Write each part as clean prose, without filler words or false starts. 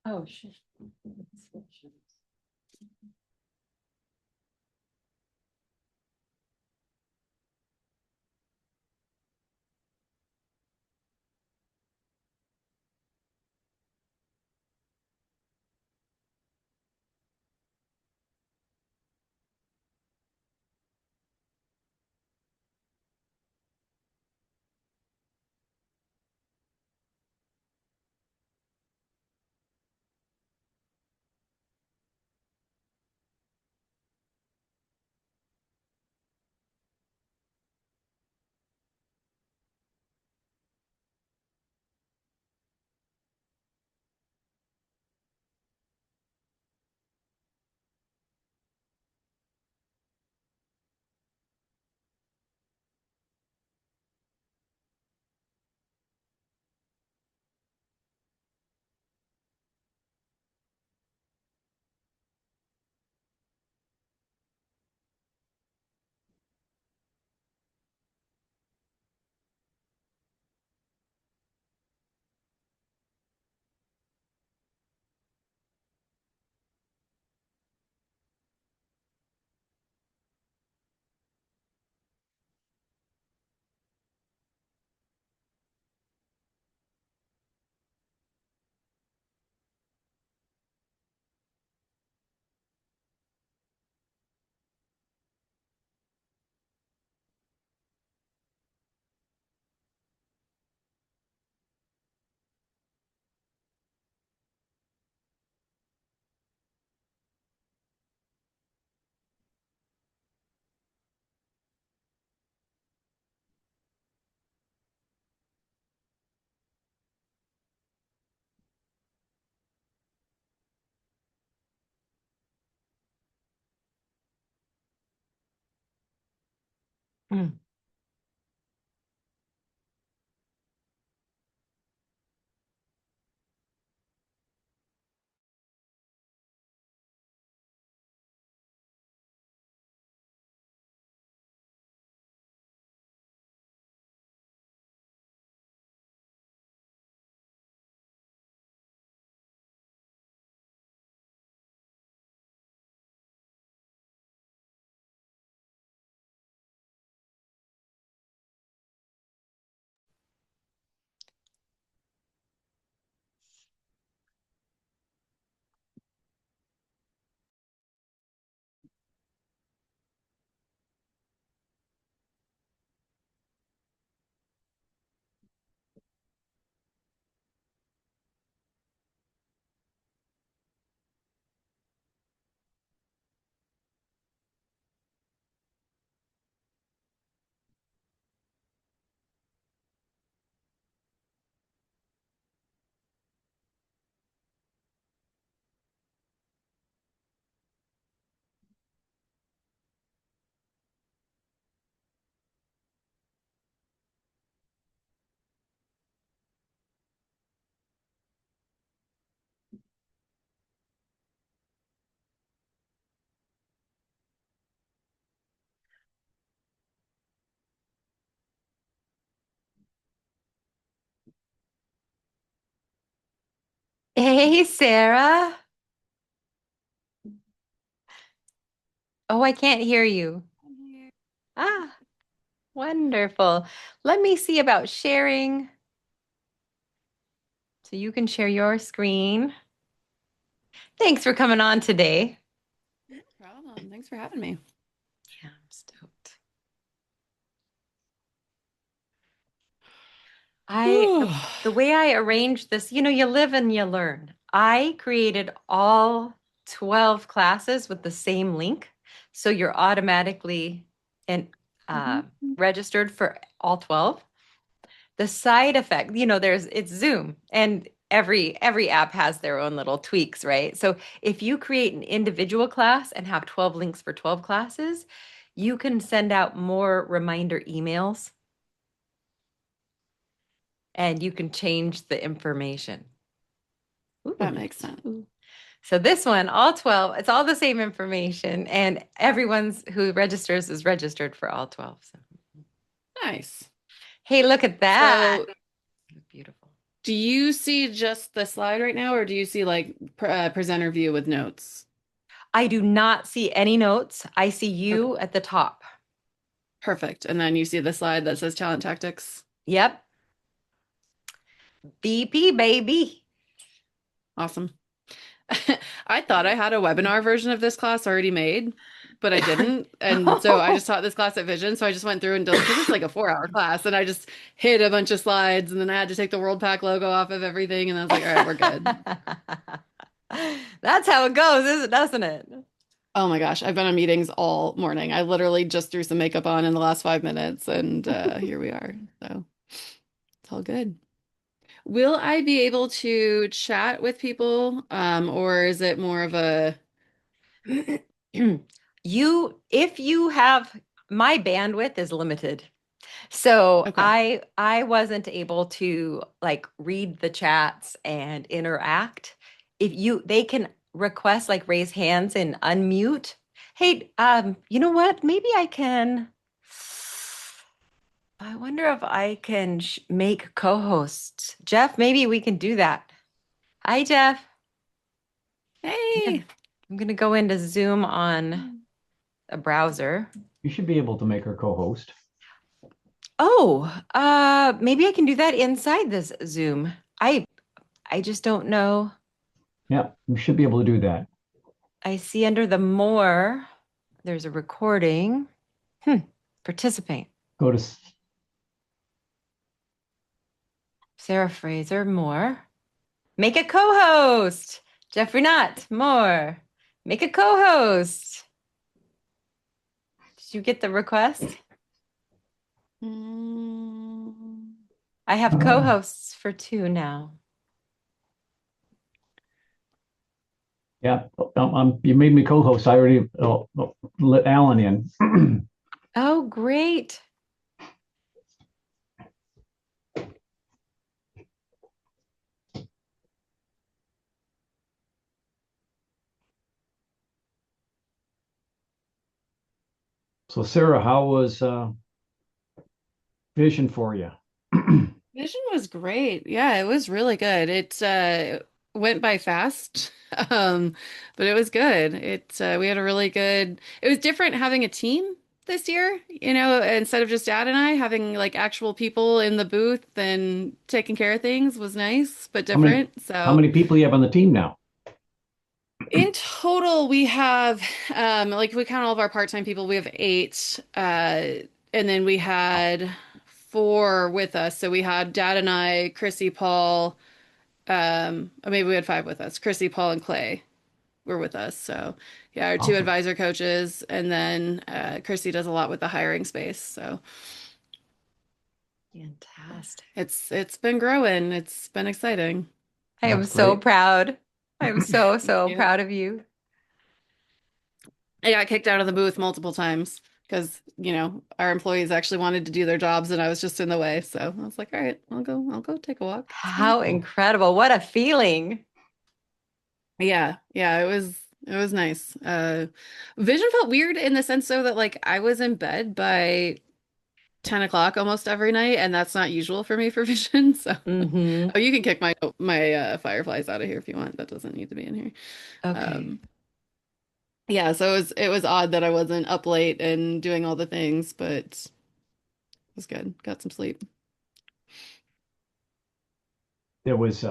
Oh, shit. Mm. Hey, Sarah. Oh, I can't hear you. Ah, wonderful. Let me see about sharing so you can share your screen. Thanks for coming on today. No problem. Thanks for having me. Yeah, I'm stoked. The way I arranged this, you live and you learn. I created all 12 classes with the same link. So you're automatically and uh, Mhm. registered for all 12. The side effect, it's Zoom, and every app has their own little tweaks, right? So if you create an individual class and have 12 links for 12 classes, you can send out more reminder emails and you can change the information. That Ooh. makes sense. Ooh. So this one, all 12, it's all the same information, and everyone's who registers is registered for all 12. So, Nice. hey, look at that. So, Beautiful. do you see just the slide right now, or do you see like presenter view with notes? I do not see any notes. I see Okay, you at the top. perfect. And then you see the slide that says Talent Tactics. Yep. BP, baby. Awesome. I thought I had a webinar version of this class already made, but I didn't. And so I just taught this class at Vision. So I just went through and because it's like a 4 hour class, and I just hit a bunch of slides, and then I had to take the World Pack logo off of everything. And I was like, all right, we're good. That's how it goes, doesn't it? Oh my gosh, I've been on meetings all morning. I literally just threw some makeup on in the last 5 minutes, and here we are. So it's all good. Will I be able to chat with people, or is it more of a If you have, my bandwidth is limited. So okay? I wasn't able to like read the chats and interact. If you they can request like raise hands and unmute. Hey, you know what? Maybe I wonder if I can make co-hosts. Jeff, maybe we can do that. Hi, Jeff. Yeah. Hey. I'm gonna go into Zoom on a browser. You should be able to make her co-host. Oh, maybe I can do that inside this Zoom. I just don't know. Yeah, you should be able to do that. I see under the more, there's a recording. Hmm. Participate. Go to, Sara Fraser, more. Make a co-host. Jeffrey Knott, more. Make a co-host. Did you get the request? Mm. I have co-hosts for 2 now. yeah, you made me co-host. I already let Alan in. Oh, great. So Sarah, how was Vision for you? Vision was great. Yeah, it was really good. It went by fast. Um, but it was good. We had a really good, it was different having a team this year, instead of just Dad and I having like actual people in the booth and taking care of things was nice, but How many different. how So many people you have on the team now? in total, we have, like if we count all of our part-time people, we have eight. And then we had four with us. So we had Dad and I, Chrissy, Paul, or maybe we had five with us. Chrissy, Paul, and Clay were with us. So yeah, our two Awesome. advisor coaches, and then Chrissy does a lot with the hiring space. So Fantastic. it's been growing. It's been exciting. I am That's so great. proud. I am so Yeah. proud of you. I got kicked out of the booth multiple times because, our employees actually wanted to do their jobs and I was just in the way. So I was like, all right, I'll go take a walk. It's fine. How incredible. What a feeling. Yeah, yeah, it was nice. Vision felt weird in the sense though that like I was in bed by 10 o'clock almost every night, and that's not usual for me for Vision. So Mm-hmm. oh, you can kick my fireflies out of here if you want. That doesn't need to be in here. Okay. Um yeah, so it was odd that I wasn't up late and doing all the things, but it was good. Got some sleep. There was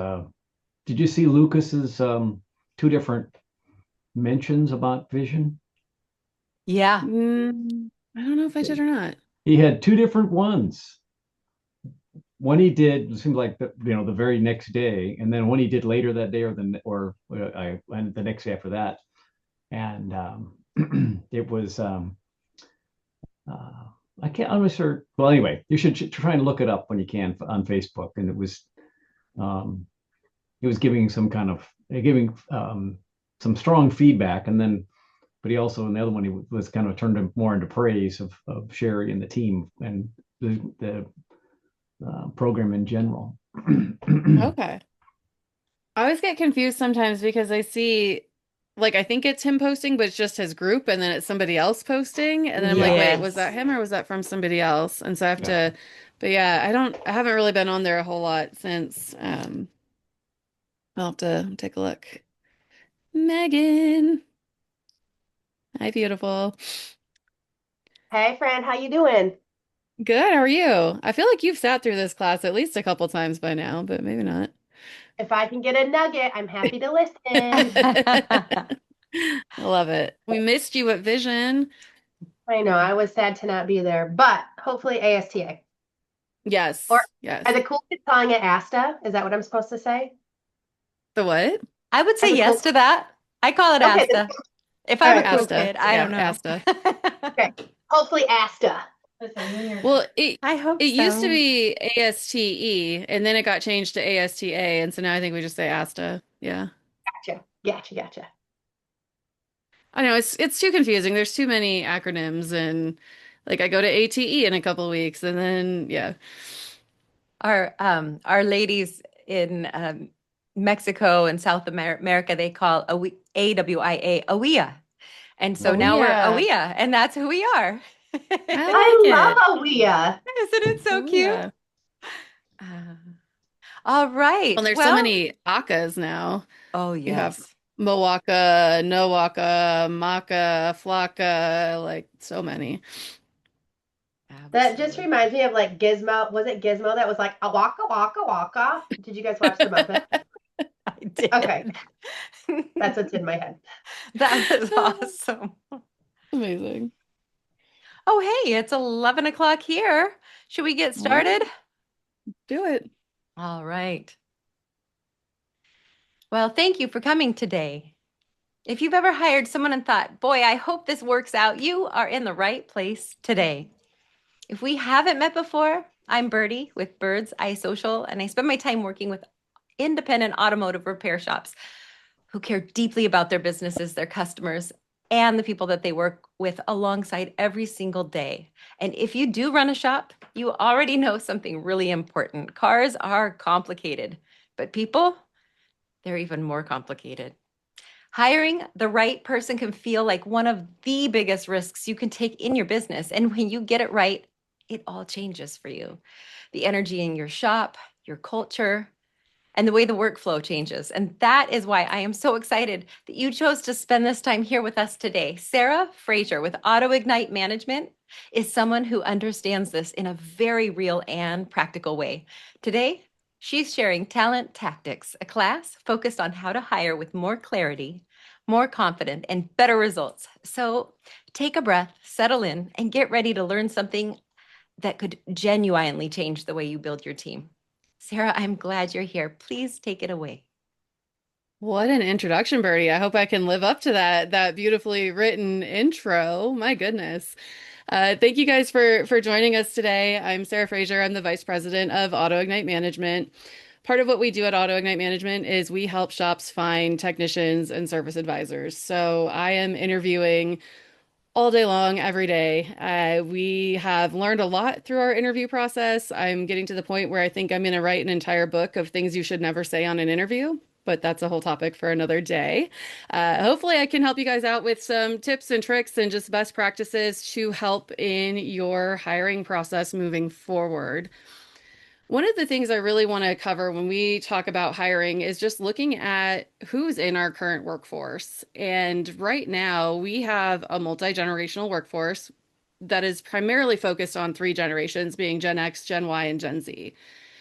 did you see Lucas's two different mentions about Vision? Yeah. I don't know if I did or not. He had two different ones. One he did it seemed like the very next day, and then one he did later that day, and the next day after that, and it was I can't. I'm not sure. Well, anyway, you should try and look it up when you can on Facebook. And um, it was giving some kind of giving some strong feedback, and then but he also in the other one he was kind of turned more into praise of Sherry and the team and the program in general. Okay. I always get confused sometimes because I see, like, I think it's him posting, but it's just his group, and then it's somebody else posting. And then I'm like, Yeah, wait, was that Yes. him or was that from somebody else? And so I have yeah. to, but yeah, I haven't really been on there a whole lot since. I'll have to take a look. Megan. Hi, beautiful. Hey, friend, how you doing? Good, how are you? I feel like you've sat through this class at least a couple times by now, but maybe not. If I can get a nugget, I'm happy to listen. I love it. We missed you at Vision. I know, I was sad to not be there, but hopefully ASTA. Or Yes, are yes. the cool kids calling it ASTA? Is that what I'm supposed to say? The what? I would Are say the yes cool to that. I call it Okay, Asta. If all I'm a right, cool cool. Asta. kid, I don't Yeah, know. Asta. Okay. Hopefully ASTA. Listen, you and your Well, it I hope it used to so. be ASTE and then it got changed to ASTA, and so now I think we just say Asta. Yeah. gotcha. I know it's too confusing. There's too many acronyms and like I go to ATE in a couple of weeks and then yeah. Our ladies in Mexico and South America, they call AWIA AWIA. And so Oh now we're yeah. AWIA, and that's who we are. I Isn't like I it. love Aaliyah. it so Oh cute? yeah. Uh, all Well, right. there's so Well, many Akas now. oh You have yes. Moaka, Nowaka, Maka, Flocka, like so many. That just Absolutely. reminds me of like Gizmo. Was it Gizmo that was like a waka waka waka? Did you guys watch the Muppet? I did. Okay, that's what's in my head. That was awesome. Amazing. Oh, hey, it's 11 o'clock here. Should we get All right, started? do it. All right. Well, thank you for coming today. If you've ever hired someone and thought, boy, I hope this works out, you are in the right place today. If we haven't met before, I'm Birdie with Bird's iSocial, and I spend my time working with independent automotive repair shops who care deeply about their businesses, their customers, and the people that they work with alongside every single day. And if you do run a shop, you already know something really important. Cars are complicated, but people, they're even more complicated. Hiring the right person can feel like one of the biggest risks you can take in your business. And when you get it right, it all changes for you. The energy in your shop, your culture, and the way the workflow changes. And that is why I am so excited that you chose to spend this time here with us today. Sara Fraser with Auto Ignite Management is someone who understands this in a very real and practical way. Today, she's sharing Talant Tactics, a class focused on how to hire with more clarity, more confident, and better results. So take a breath, settle in, and get ready to learn something that could genuinely change the way you build your team. Sara, I'm glad you're here. Please take it away. What an introduction, Birdie. I hope I can live up to that beautifully written intro. My goodness. Thank you guys for joining us today. I'm Sara Fraser. I'm the Vice President of Auto Ignite Management. Part of what we do at Auto Ignite Management is we help shops find technicians and service advisors. So I am interviewing all day long, every day. We have learned a lot through our interview process. I'm getting to the point where I think I'm going to write an entire book of things you should never say on an interview, but that's a whole topic for another day. Hopefully, I can help you guys out with some tips and tricks and just best practices to help in your hiring process moving forward. One of the things I really want to cover when we talk about hiring is just looking at who's in our current workforce. And right now, we have a multi-generational workforce that is primarily focused on three generations, being Gen X, Gen Y, and Gen Z.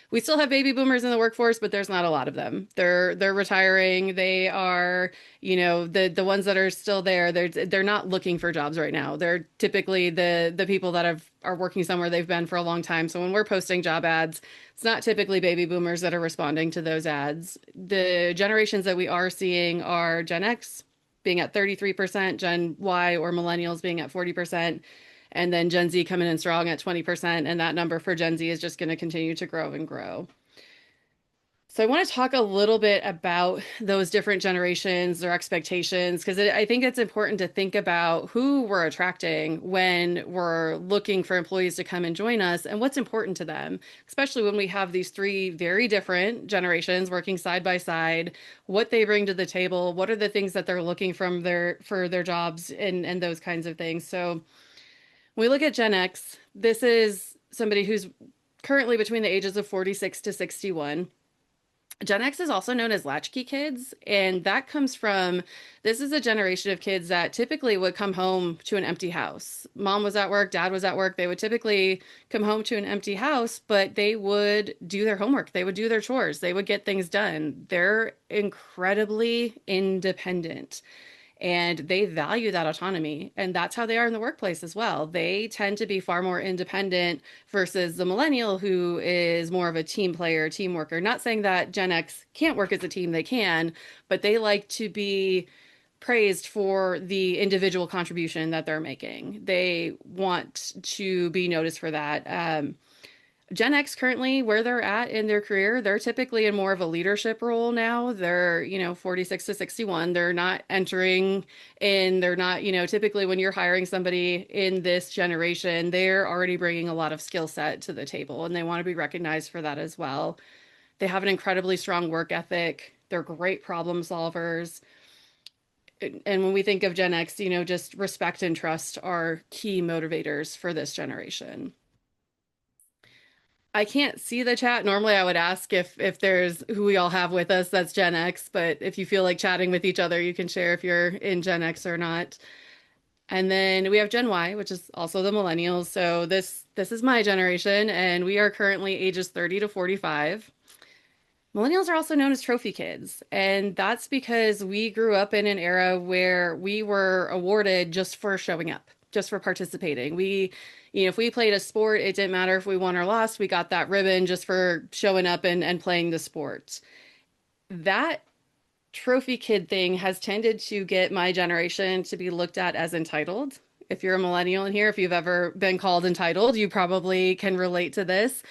We still have baby boomers in the workforce, but there's not a lot of them. They're retiring. They are, the ones that are still there. They're not looking for jobs right now. They're typically the people that are working somewhere they've been for a long time. So when we're posting job ads, it's not typically baby boomers that are responding to those ads. The generations that we are seeing are Gen X being at 33%, Gen Y or millennials being at 40%, And then Gen Z coming in strong at 20%. And that number for Gen Z is just going to continue to grow and grow. So I want to talk a little bit about those different generations, their expectations, because I think it's important to think about who we're attracting when we're looking for employees to come and join us and what's important to them, especially when we have these three very different generations working side by side, what they bring to the table, what are the things that they're looking from for their jobs and those kinds of things. So when we look at Gen X, this is somebody who's currently between the ages of 46 to 61. Gen X is also known as latchkey kids, and that comes from this is a generation of kids that typically would come home to an empty house. Mom was at work, dad was at work. They would typically come home to an empty house, but they would do their homework, they would do their chores, they would get things done. They're incredibly independent and they value that autonomy. And that's how they are in the workplace as well. They tend to be far more independent versus the millennial who is more of a team player, team worker. Not saying that Gen X can't work as a team, they can, but they like to be praised for the individual contribution that they're making. They want to be noticed for that. Gen X currently, where they're at in their career, they're typically in more of a leadership role now. They're, 46 to 61. They're not entering in, they're not, typically when you're hiring somebody in this generation, they're already bringing a lot of skill set to the table and they want to be recognized for that as well. They have an incredibly strong work ethic. They're great problem solvers. And when we think of Gen X, just respect and trust are key motivators for this generation. I can't see the chat. Normally I would ask if there's who we all have with us that's Gen X, but if you feel like chatting with each other, you can share if you're in Gen X or not. And then we have Gen Y, which is also the millennials. So this is my generation and we are currently ages 30 to 45. Millennials are also known as trophy kids, and that's because we grew up in an era where we were awarded just for showing up, just for participating. If we played a sport, it didn't matter if we won or lost, we got that ribbon just for showing up and playing the sport. That trophy kid thing has tended to get my generation to be looked at as entitled. If you're a millennial in here, if you've ever been called entitled, you probably can relate to this.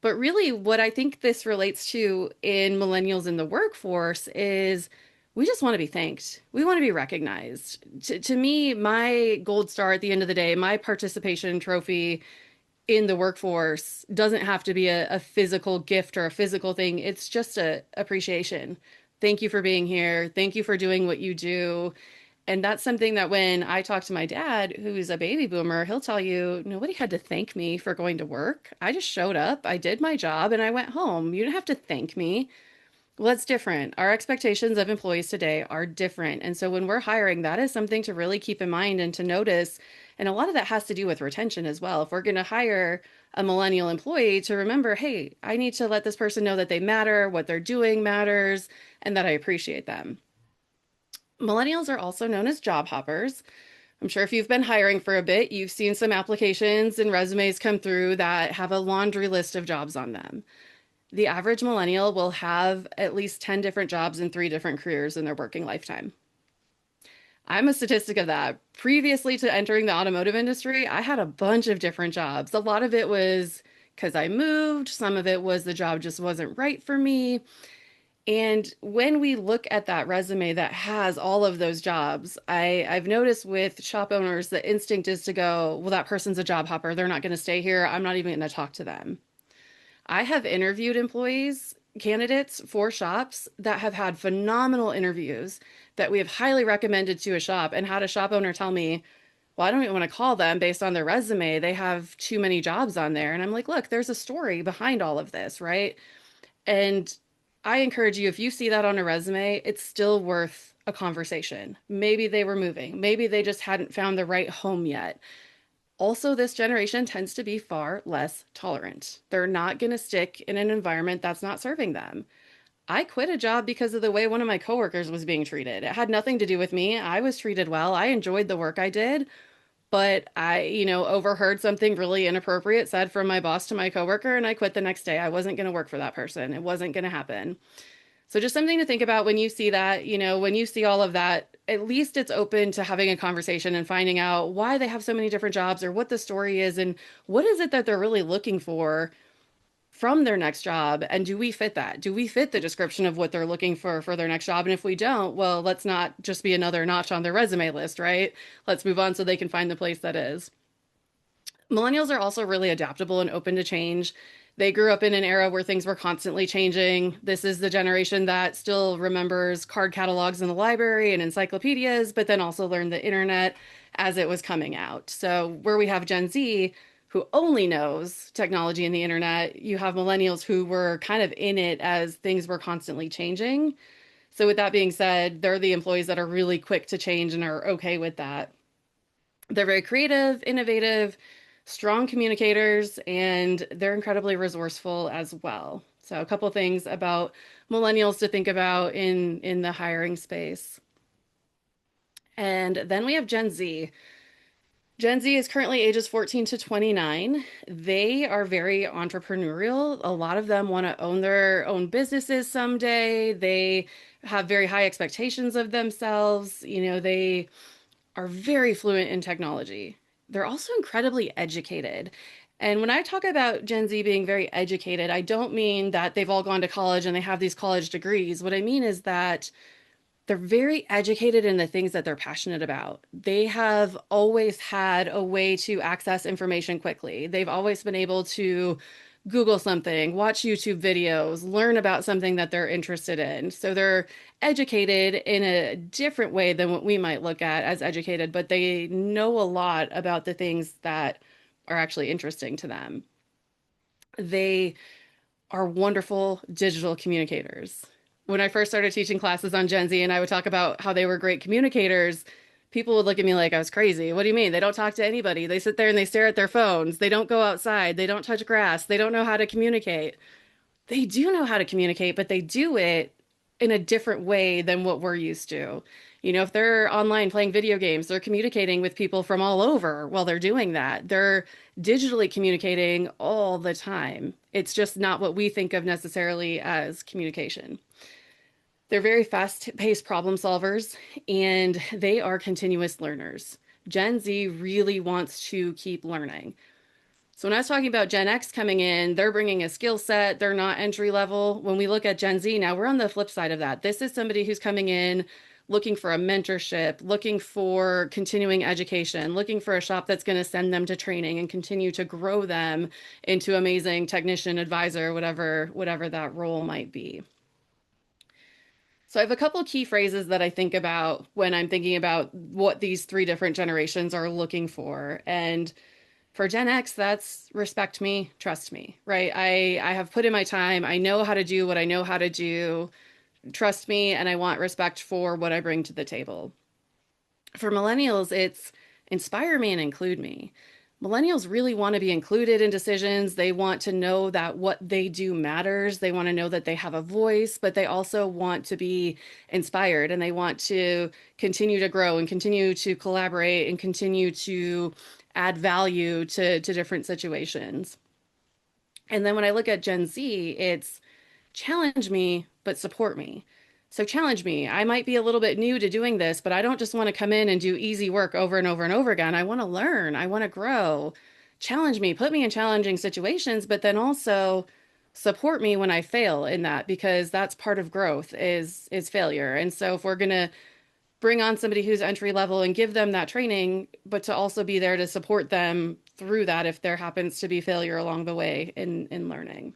But really, what I think this relates to in millennials in the workforce is we just want to be thanked. We want to be recognized. To me, my gold star at the end of the day, my participation trophy in the workforce doesn't have to be a physical gift or a physical thing. It's just a appreciation. Thank you for being here. Thank you for doing what you do. And that's something that when I talk to my dad, who's a baby boomer, he'll tell you, nobody had to thank me for going to work. I just showed up, I did my job, and I went home. You didn't have to thank me. Well, it's different. Our expectations of employees today are different. And so when we're hiring, that is something to really keep in mind and to notice. And a lot of that has to do with retention as well. If we're going to hire a millennial employee, to remember, hey, I need to let this person know that they matter, what they're doing matters, and that I appreciate them. Millennials are also known as job hoppers. I'm sure if you've been hiring for a bit, you've seen some applications and resumes come through that have a laundry list of jobs on them. The average millennial will have at least 10 different jobs in 3 different careers in their working lifetime. I'm a statistic of that. Previously to entering the automotive industry, I had a bunch of different jobs. A lot of it was because I moved, some of it was the job just wasn't right for me. And when we look at that resume that has all of those jobs, I've noticed with shop owners, the instinct is to go, well, that person's a job hopper. They're not going to stay here. I'm not even going to talk to them. I have interviewed employees, candidates for shops that have had phenomenal interviews that we have highly recommended to a shop and had a shop owner tell me, well, I don't even want to call them based on their resume. They have too many jobs on there. And I'm like, look, there's a story behind all of this, right? And I encourage you, if you see that on a resume, it's still worth a conversation. Maybe they were moving. Maybe they just hadn't found the right home yet. Also, this generation tends to be far less tolerant. They're not going to stick in an environment that's not serving them. I quit a job because of the way one of my coworkers was being treated. It had nothing to do with me. I was treated well. I enjoyed the work I did, but I, overheard something really inappropriate said from my boss to my coworker, and I quit the next day. I wasn't going to work for that person. It wasn't going to happen. So just something to think about when you see that, when you see all of that at least it's open to having a conversation and finding out why they have so many different jobs or what the story is and what is it that they're really looking for from their next job. And do we fit that? Do we fit the description of what they're looking for their next job? And if we don't, well, let's not just be another notch on their resume list, right? Let's move on so they can find the place that is. Millennials are also really adaptable and open to change. They grew up in an era where things were constantly changing. This is the generation that still remembers card catalogs in the library and encyclopedias, but then also learned the internet as it was coming out. So, where we have Gen Z who only knows technology and the internet, you have millennials who were kind of in it as things were constantly changing. So, with that being said, they're the employees that are really quick to change and are okay with that. They're very creative, innovative, strong communicators, and they're incredibly resourceful as well. So, a couple things about millennials to think about in the hiring space. And then we have Gen Z. Gen Z is currently ages 14 to 29. They are very entrepreneurial. A lot of them want to own their own businesses someday. They have very high expectations of themselves. They are very fluent in technology. They're also incredibly educated. And when I talk about Gen Z being very educated, I don't mean that they've all gone to college and they have these college degrees. What I mean is that they're very educated in the things that they're passionate about. They have always had a way to access information quickly. They've always been able to Google something, watch YouTube videos, learn about something that they're interested in. So they're educated in a different way than what we might look at as educated, but they know a lot about the things that are actually interesting to them. They are wonderful digital communicators. When I first started teaching classes on Gen Z and I would talk about how they were great communicators, people would look at me like I was crazy. What do you mean? They don't talk to anybody. They sit there and they stare at their phones. They don't go outside. They don't touch grass. They don't know how to communicate. They do know how to communicate, but they do it in a different way than what we're used to. If they're online playing video games, they're communicating with people from all over while they're doing that. They're digitally communicating all the time. It's just not what we think of necessarily as communication. They're very fast-paced problem solvers, and they are continuous learners. Gen Z really wants to keep learning. So when I was talking about Gen X coming in, they're bringing a skill set. They're not entry level. When we look at Gen Z now, we're on the flip side of that. This is somebody who's coming in looking for a mentorship, looking for continuing education, looking for a shop that's going to send them to training and continue to grow them into amazing technician, advisor, whatever that role might be. So I have a couple of key phrases that I think about when I'm thinking about what these three different generations are looking for. And for Gen X, that's respect me, trust me, right? I have put in my time. I know how to do what I know how to do. Trust me, and I want respect for what I bring to the table. For millennials, it's inspire me and include me. Millennials really want to be included in decisions. They want to know that what they do matters. They want to know that they have a voice, but they also want to be inspired and they want to continue to grow and continue to collaborate and continue to add value to different situations. And then when I look at Gen Z, it's challenge me, but support me. So challenge me. I might be a little bit new to doing this, but I don't just want to come in and do easy work over and over and over again. I want to learn. I want to grow. Challenge me, put me in challenging situations, but then also support me when I fail in that because that's part of growth is failure. And so if we're going to bring on somebody who's entry level and give them that training, but to also be there to support them through that if there happens to be failure along the way in learning.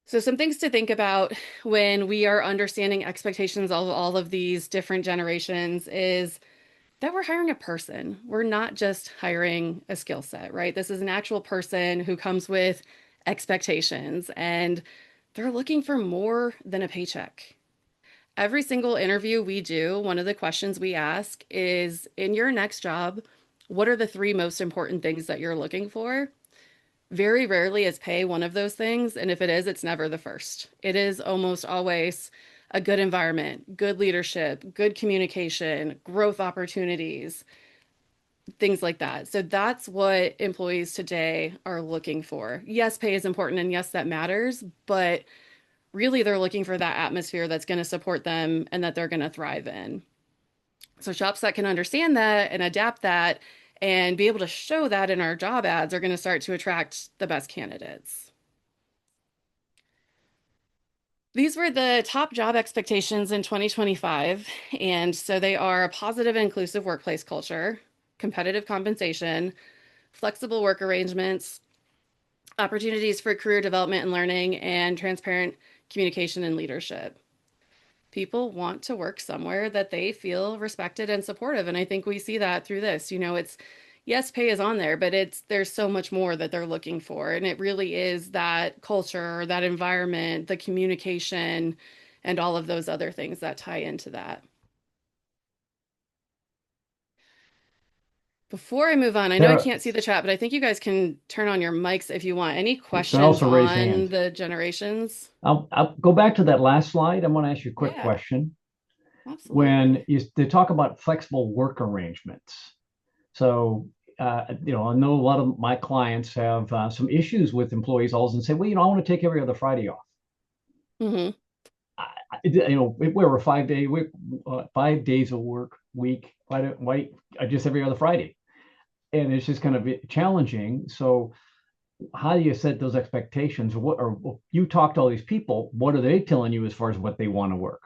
So some things to think about when we are understanding expectations of all of these different generations is that we're hiring a person. We're not just hiring a skill set, right? This is an actual person who comes with expectations and they're looking for more than a paycheck. Every single interview we do, one of the questions we ask is in your next job, what are the three most important things that you're looking for? Very rarely is pay one of those things. And if it is, it's never the first. It is almost always a good environment, good leadership, good communication, growth opportunities, things like that. So that's what employees today are looking for. Yes, pay is important and yes, that matters, but really they're looking for that atmosphere that's going to support them and that they're going to thrive in. So shops that can understand that and adapt that and be able to show that in our job ads are going to start to attract the best candidates. These were the top job expectations in 2025. And so they are a positive and inclusive workplace culture, competitive compensation, flexible work arrangements, opportunities for career development and learning, and transparent communication and leadership. People want to work somewhere that they feel respected and supportive. And I think we see that through this. It's yes, pay is on there, but there's so much more that they're looking for. And it really is that culture, that environment, the communication, and all of those other things that tie into that. Before I move on, I know I Sarah, can't see the chat, but I think you guys can turn on your mics if you want. Any you can questions also raise on hands. the generations? I'll go back to that last slide. I want to ask you a quick Yeah, question. absolutely. When they talk about flexible work arrangements, so I know a lot of my clients have some issues with employees all of a sudden say, well, I want to take every other Friday off. Hmm. We're a 5 day week, 5 days a work week. Why just every other Friday? And it's just kind of challenging. So how do you set those expectations? You talk to all these people? What are they telling you as far as what they want to work?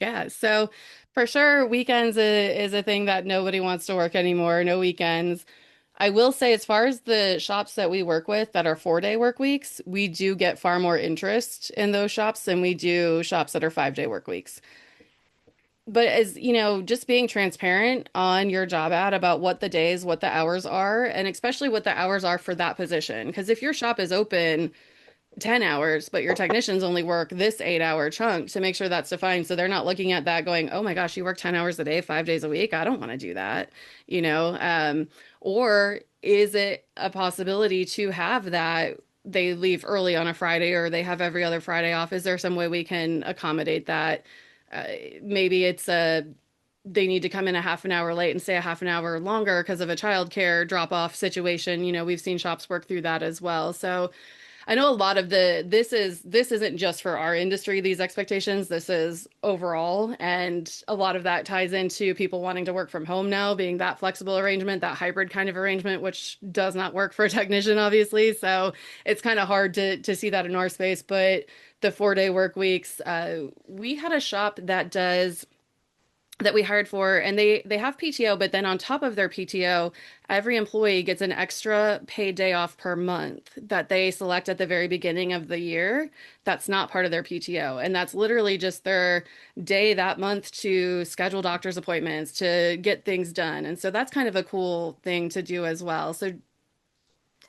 Yeah, so for sure, weekends is a thing that nobody wants to work anymore. No weekends. I will say, as far as the shops that we work with that are 4 day work weeks, we do get far more interest in those shops than we do shops that are 5 day work weeks. But as you know, just being transparent on your job ad about what the days, what the hours are, and especially what the hours are for that position. Because if your shop is open 10 hours, but your technicians only work this 8 hour chunk to make sure that's defined. So they're not looking at that going, oh my gosh, you work 10 hours a day, 5 days a week. I don't want to do that, you know? Or is it a possibility to have that they leave early on a Friday or they have every other Friday off? Is there some way we can accommodate that? Uh, Maybe it's they need to come in a half an hour late and stay a half an hour longer because of a childcare drop off situation. We've seen shops work through that as well. So I know a lot of this isn't just for our industry, these expectations. This is overall, and a lot of that ties into people wanting to work from home now, being that flexible arrangement, that hybrid kind of arrangement, which does not work for a technician, obviously. So it's kind of hard to see that in our space. But the 4 day work weeks, we had a shop that we hired for, and they have PTO, but then on top of their PTO, every employee gets an extra paid day off per month that they select at the very beginning of the year. That's not part of their PTO, and that's literally just their day that month to schedule doctor's appointments, to get things done. And so that's kind of a cool thing to do as well. So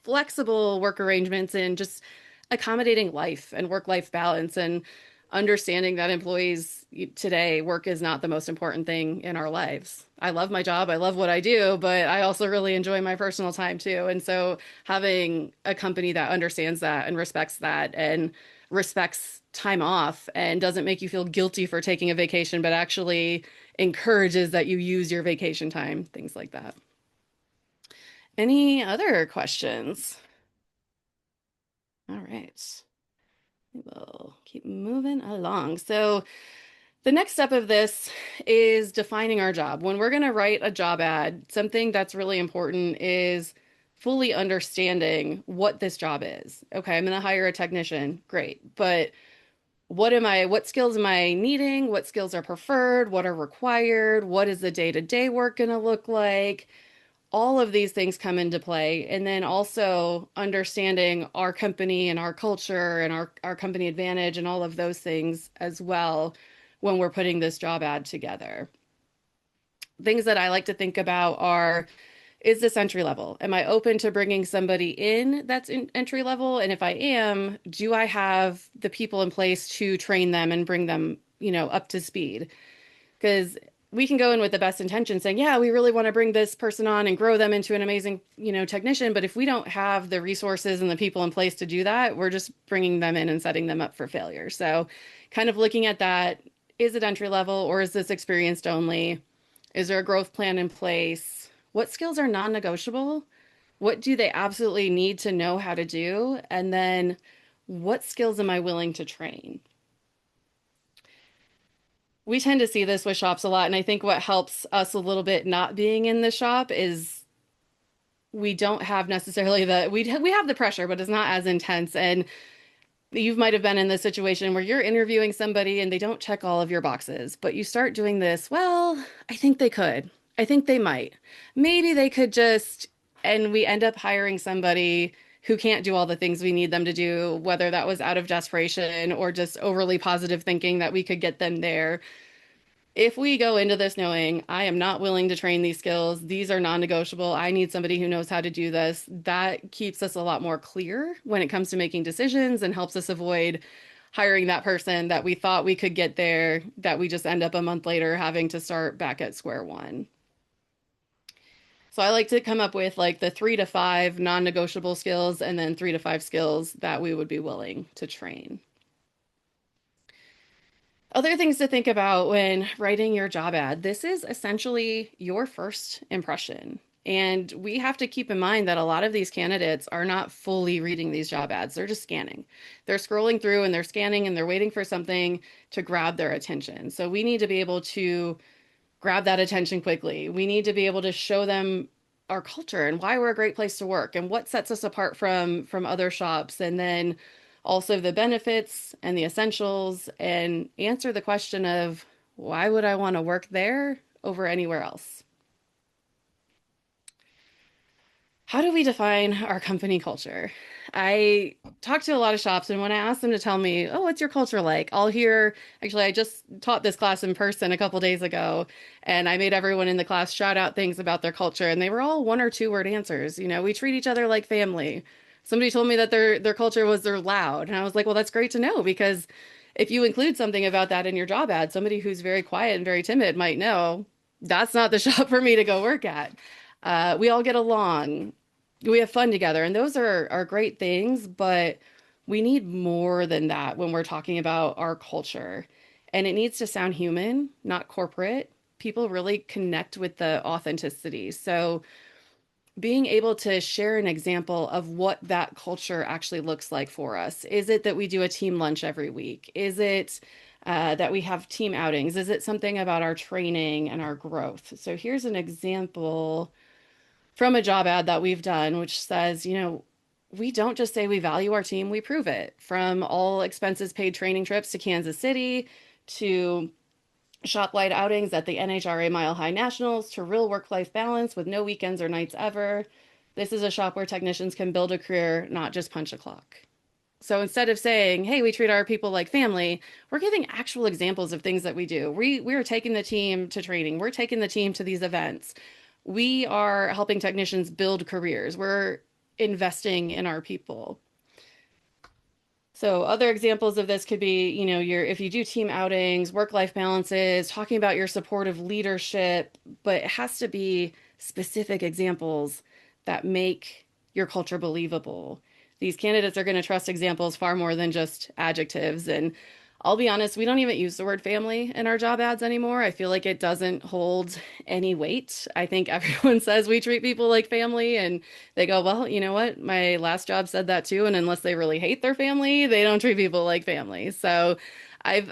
flexible work arrangements and just accommodating life and work-life balance and understanding that employees today, work is not the most important thing in our lives. I love my job, I love what I do, but I also really enjoy my personal time too. And so having a company that understands that and respects time off and doesn't make you feel guilty for taking a vacation, but actually encourages that you use your vacation time, things like that. Any other questions? All right. We will keep moving along. So, the next step of this is defining our job. When we're going to write a job ad, something that's really important is fully understanding what this job is. Okay, I'm going to hire a technician. Great. But what skills am I needing? What skills are preferred? What are required? What is the day-to-day work going to look like? All of these things come into play. And then also understanding our company and our culture and our company advantage and all of those things as well when we're putting this job ad together. Things that I like to think about are, is this entry level? Am I open to bringing somebody in that's in entry level? And if I am, do I have the people in place to train them and bring them, up to speed? Because we can go in with the best intention saying, yeah, we really want to bring this person on and grow them into an amazing, technician. But if we don't have the resources and the people in place to do that, we're just bringing them in and setting them up for failure. So kind of looking at that, is it entry level or is this experienced only? Is there a growth plan in place? What skills are non-negotiable? What do they absolutely need to know how to do? And then What skills am I willing to train? We tend to see this with shops a lot, and I think what helps us a little bit not being in the shop is we don't have necessarily we have the pressure, but it's not as intense. And you might have been in this situation where you're interviewing somebody and they don't check all of your boxes, but you start doing this, well, I think they could. I think they might. Maybe they could just, and we end up hiring somebody who can't do all the things we need them to do, whether that was out of desperation or just overly positive thinking that we could get them there. If we go into this knowing I am not willing to train these skills, these are non-negotiable, I need somebody who knows how to do this, that keeps us a lot more clear when it comes to making decisions and helps us avoid hiring that person that we thought we could get there, that we just end up a month later having to start back at square one. So I like to come up with like the 3 to 5 non-negotiable skills and then 3 to 5 skills that we would be willing to train. Other things to think about when writing your job ad. This is essentially your first impression. And we have to keep in mind that a lot of these candidates are not fully reading these job ads. They're just scanning. They're scrolling through and they're scanning and they're waiting for something to grab their attention. So we need to be able to grab that attention quickly. We need to be able to show them our culture and why we're a great place to work and what sets us apart from other shops, and then also the benefits and the essentials, and answer the question of why would I want to work there over anywhere else? How do we define our company culture? I talk to a lot of shops, and when I ask them to tell me, oh, what's your culture like? I'll hear, actually, I just taught this class in person a couple days ago, and I made everyone in the class shout out things about their culture, and they were all 1 or 2 word answers. You know, we treat each other like family. Somebody told me that their culture was they're loud, and I was like, well, that's great to know, because if you include something about that in your job ad, somebody who's very quiet and very timid might know that's not the shop for me to go work at. We all get along. We have fun together, and those are great things, but we need more than that when we're talking about our culture. And it needs to sound human, not corporate. People really connect with the authenticity. So being able to share an example of what that culture actually looks like for us. Is it that we do a team lunch every week? Is it that we have team outings? Is it something about our training and our growth? So here's an example from a job ad that we've done, which says, we don't just say we value our team, we prove it. From all expenses paid training trips to Kansas City, to shop-wide outings at the NHRA Mile High Nationals, to real work-life balance with no weekends or nights ever. This is a shop where technicians can build a career, not just punch a clock. So instead of saying, hey, we treat our people like family, we're giving actual examples of things that we do. We are taking the team to training. We're taking the team to these events. We are helping technicians build careers. We're investing in our people. So other examples of this could be, if you do team outings, work-life balances, talking about your supportive leadership, but it has to be specific examples that make your culture believable. These candidates are going to trust examples far more than just adjectives. And I'll be honest, we don't even use the word family in our job ads anymore. I feel like it doesn't hold any weight. I think everyone says we treat people like family, and they go, well, you know what? My last job said that too. And unless they really hate their family, they don't treat people like family. So I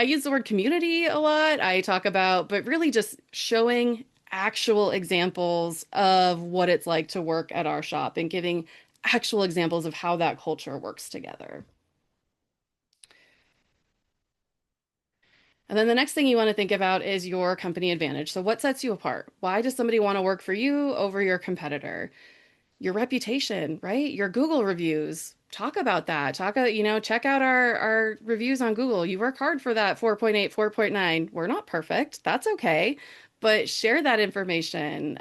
use the word community a lot. I talk about, but really just showing actual examples of what it's like to work at our shop and giving actual examples of how that culture works together. And then the next thing you want to think about is your company advantage. So what sets you apart? Why does somebody want to work for you over your competitor? Your reputation, right? Your Google reviews. Talk about that. Check out our reviews on Google. You work hard for that 4.8, 4.9. We're not perfect. That's okay. But share that information.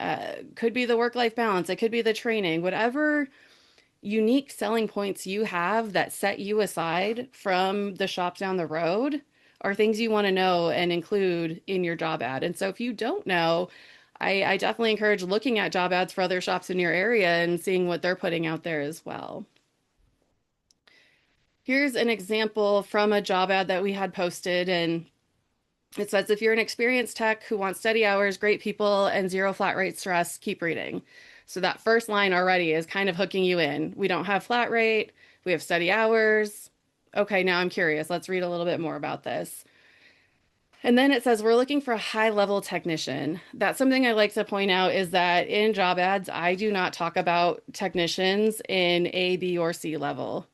Could be the work-life balance. It could be the training, whatever unique selling points you have that set you aside from the shop down the road are things you want to know and include in your job ad. And so if you don't know, I definitely encourage looking at job ads for other shops in your area and seeing what they're putting out there as well. Here's an example from a job ad that we had posted, and it says, if you're an experienced tech who wants steady hours, great people, and zero flat rate stress, keep reading. So that first line already is kind of hooking you in. We don't have flat rate. We have study hours. Okay, now I'm curious. Let's read a little bit more about this. And then it says we're looking for a high level technician. That's something I like to point out is that in job ads, I do not talk about technicians in A, B, or C level.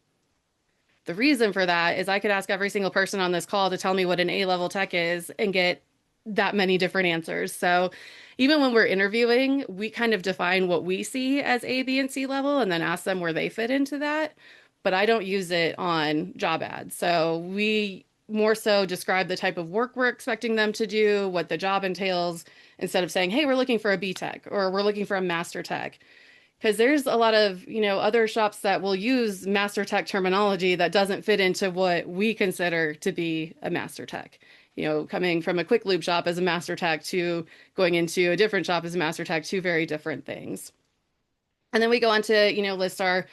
The reason for that is I could ask every single person on this call to tell me what an A level tech is and get that many different answers. So even when we're interviewing, we kind of define what we see as A, B, and C level and then ask them where they fit into that. But I don't use it on job ads. So we more so describe the type of work we're expecting them to do, what the job entails, instead of saying, hey, we're looking for a B tech or we're looking for a master tech. Because there's a lot of, other shops that will use master tech terminology that doesn't fit into what we consider to be a master tech. Coming from a quick lube shop as a master tech to going into a different shop as a master tech, two very different things. And then we go on to, list our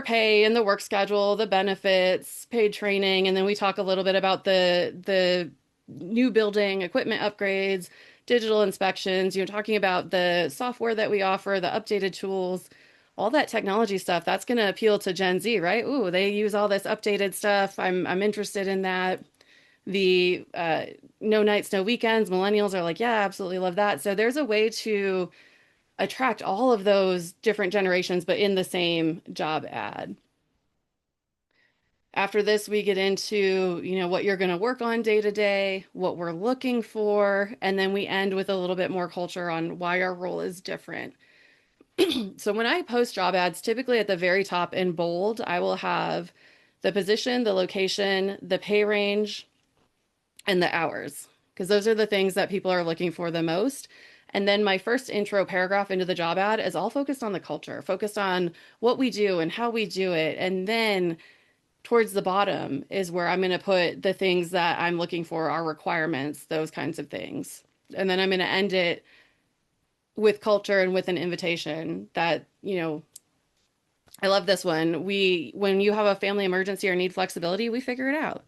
pay and the work schedule, the benefits, paid training, and then we talk a little bit about the new building, equipment upgrades, digital inspections, talking about the software that we offer, the updated tools, all that technology stuff. That's going to appeal to Gen Z, right? Ooh, they use all this updated stuff. I'm interested in that. The no nights, no weekends. Millennials are like, yeah, absolutely love that. So there's a way to attract all of those different generations, but in the same job ad. After this, we get into, what you're going to work on day to day, what we're looking for, and then we end with a little bit more culture on why our role is different. So when I post job ads, typically at the very top in bold, I will have the position, the location, the pay range, and the hours, because those are the things that people are looking for the most. And then my first intro paragraph into the job ad is all focused on the culture, focused on what we do and how we do it. And then towards the bottom is where I'm going to put the things that I'm looking for, our requirements, those kinds of things. And then I'm going to end it with culture and with an invitation that, I love this one. When you have a family emergency or need flexibility, we figure it out.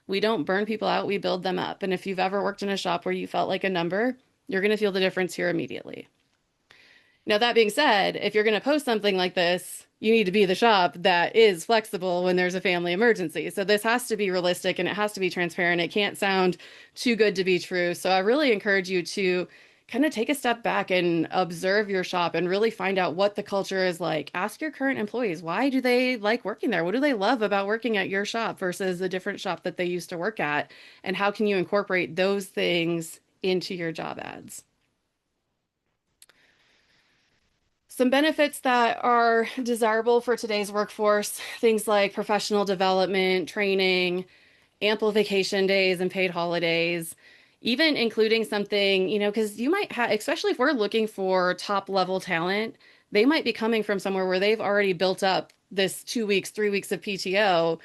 We don't burn people out, we build them up. And if you've ever worked in a shop where you felt like a number, you're going to feel the difference here immediately. Now, that being said, if you're going to post something like this, you need to be the shop that is flexible when there's a family emergency. So this has to be realistic and it has to be transparent. It can't sound too good to be true. So I really encourage you to kind of take a step back and observe your shop and really find out what the culture is like. Ask your current employees, why do they like working there? What do they love about working at your shop versus a different shop that they used to work at? And how can you incorporate those things into your job ads? Some benefits that are desirable for today's workforce, things like professional development, training, ample vacation days and paid holidays, even including something, because you might have, especially if we're looking for top level talent, they might be coming from somewhere where they've already built up this 2 weeks, 3 weeks of PTO.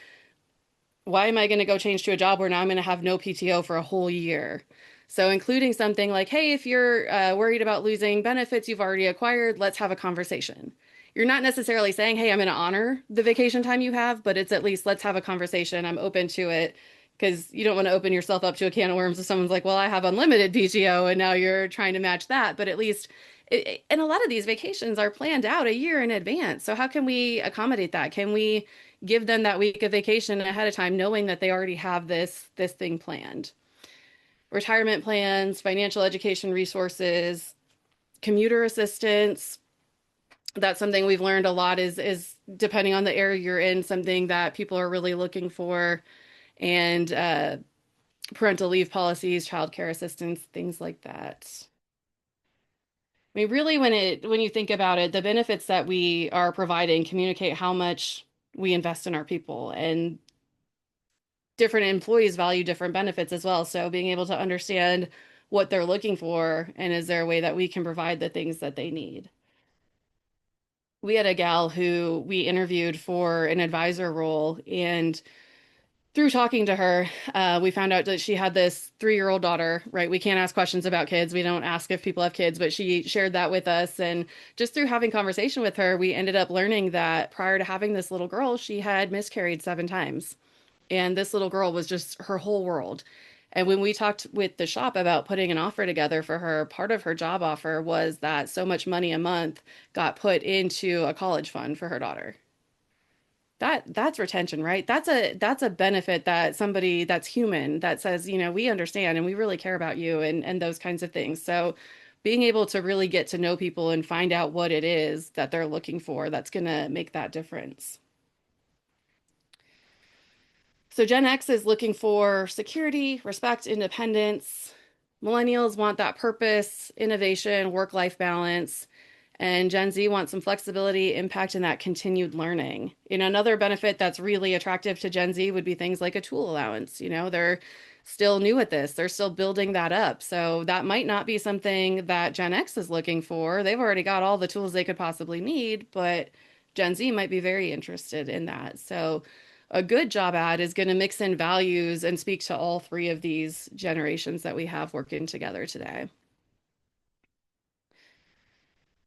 Why am I going to go change to a job where now I'm going to have no PTO for a whole year? So including something like, hey, if you're worried about losing benefits you've already acquired, let's have a conversation. You're not necessarily saying, hey, I'm going to honor the vacation time you have, but it's at least let's have a conversation. I'm open to it because you don't want to open yourself up to a can of worms if someone's like, well, I have unlimited PTO and now you're trying to match that. But at least, and a lot of these vacations are planned out a year in advance. So how can we accommodate that? Can we give them that week of vacation ahead of time, knowing that they already have this thing planned? Retirement plans, financial education resources, commuter assistance. That's something we've learned a lot is depending on the area you're in, something that people are really looking for, and parental leave policies, childcare assistance, things like that. I mean, really, when you think about it, the benefits that we are providing communicate how much we invest in our people, and different employees value different benefits as well. So being able to understand what they're looking for and is there a way that we can provide the things that they need. We had a gal who we interviewed for an advisor role, and through talking to her, we found out that she had this 3-year-old daughter, right? We can't ask questions about kids. We don't ask if people have kids, but she shared that with us. And just through having conversation with her, we ended up learning that prior to having this little girl, she had miscarried 7 times. And this little girl was just her whole world. And when we talked with the shop about putting an offer together for her, part of her job offer was that so much money a month got put into a college fund for her daughter. That's retention, right? That's a benefit that somebody that's human that says, we understand and we really care about you and those kinds of things. So being able to really get to know people and find out what it is that they're looking for, that's going to make that difference. So Gen X is looking for security, respect, independence. Millennials want that purpose, innovation, work-life balance. And Gen Z wants some flexibility, impact, and that continued learning. Another benefit that's really attractive to Gen Z would be things like a tool allowance. They're still new at this, they're still building that up. So that might not be something that Gen X is looking for. They've already got all the tools they could possibly need, but Gen Z might be very interested in that. So a good job ad is going to mix in values and speak to all three of these generations that we have working together today.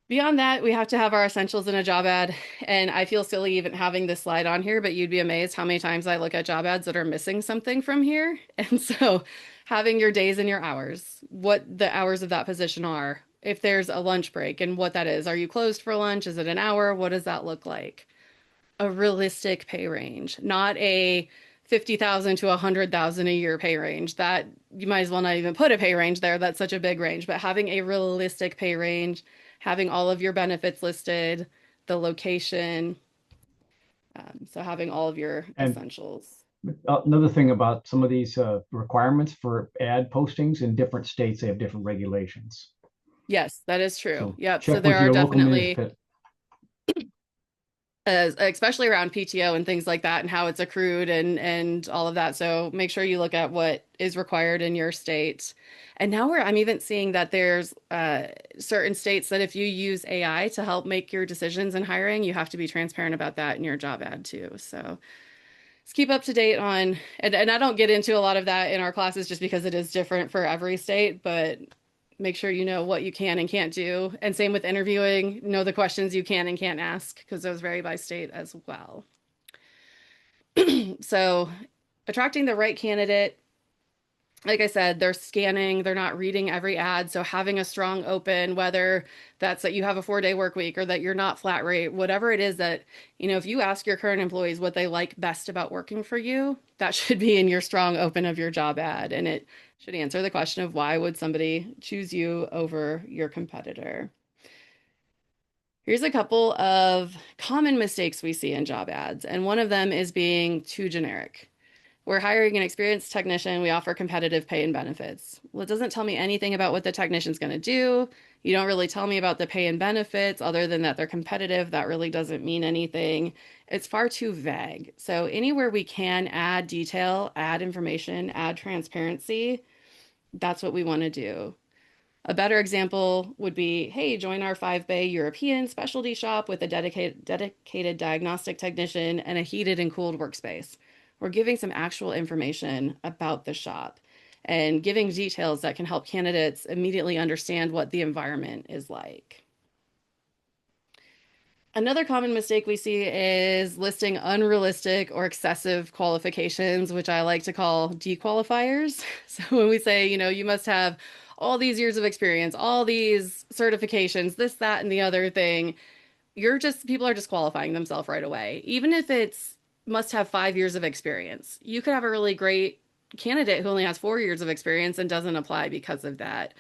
Beyond that, we have to have our essentials in a job ad. And I feel silly even having this slide on here, but you'd be amazed how many times I look at job ads that are missing something from here. And so having your days and your hours, what the hours of that position are, if there's a lunch break and what that is. Are you closed for lunch? Is it an hour? What does that look like? A realistic pay range, not a 50,000 to 100,000 a year pay range. That you might as well not even put a pay range there. That's such a big range, but having a realistic pay range, having all of your benefits listed, the location, so having all of your And essentials. another thing about some of these requirements for ad postings in different states, they have different regulations. Yes, that is true. So Yep. So check there with are your local definitely municipality. especially around PTO and things like that and how it's accrued and all of that. So make sure you look at what is required in your state. And now I'm even seeing that there's certain states that if you use AI to help make your decisions in hiring, you have to be transparent about that in your job ad too. So let's keep up to date on, and I don't get into a lot of that in our classes just because it is different for every state, but make sure you know what you can and can't do. And same with interviewing, know the questions you can and can't ask because those vary by state as well. So, attracting the right candidate, like I said, they're scanning, they're not reading every ad. So, having a strong open, whether that's that you have a 4-day work week or that you're not flat rate, whatever it is that, if you ask your current employees what they like best about working for you, that should be in your strong open of your job ad. And it should answer the question of why would somebody choose you over your competitor? Here's a couple of common mistakes we see in job ads, and one of them is being too generic. We're hiring an experienced technician. We offer competitive pay and benefits. Well, it doesn't tell me anything about what the technician's going to do. You don't really tell me about the pay and benefits other than that they're competitive. That really doesn't mean anything. It's far too vague. So, anywhere we can add detail, add information, add transparency, that's what we want to do. A better example would be, hey, join our 5-bay European specialty shop with a dedicated diagnostic technician and a heated and cooled workspace. We're giving some actual information about the shop and giving details that can help candidates immediately understand what the environment is like. Another common mistake we see is listing unrealistic or excessive qualifications, which I like to call dequalifiers. So when we say, you must have all these years of experience, all these certifications, this, that, and the other thing, people are disqualifying themselves right away. Even if it's must have 5 years of experience, you could have a really great candidate who only has 4 years of experience and doesn't apply because of that.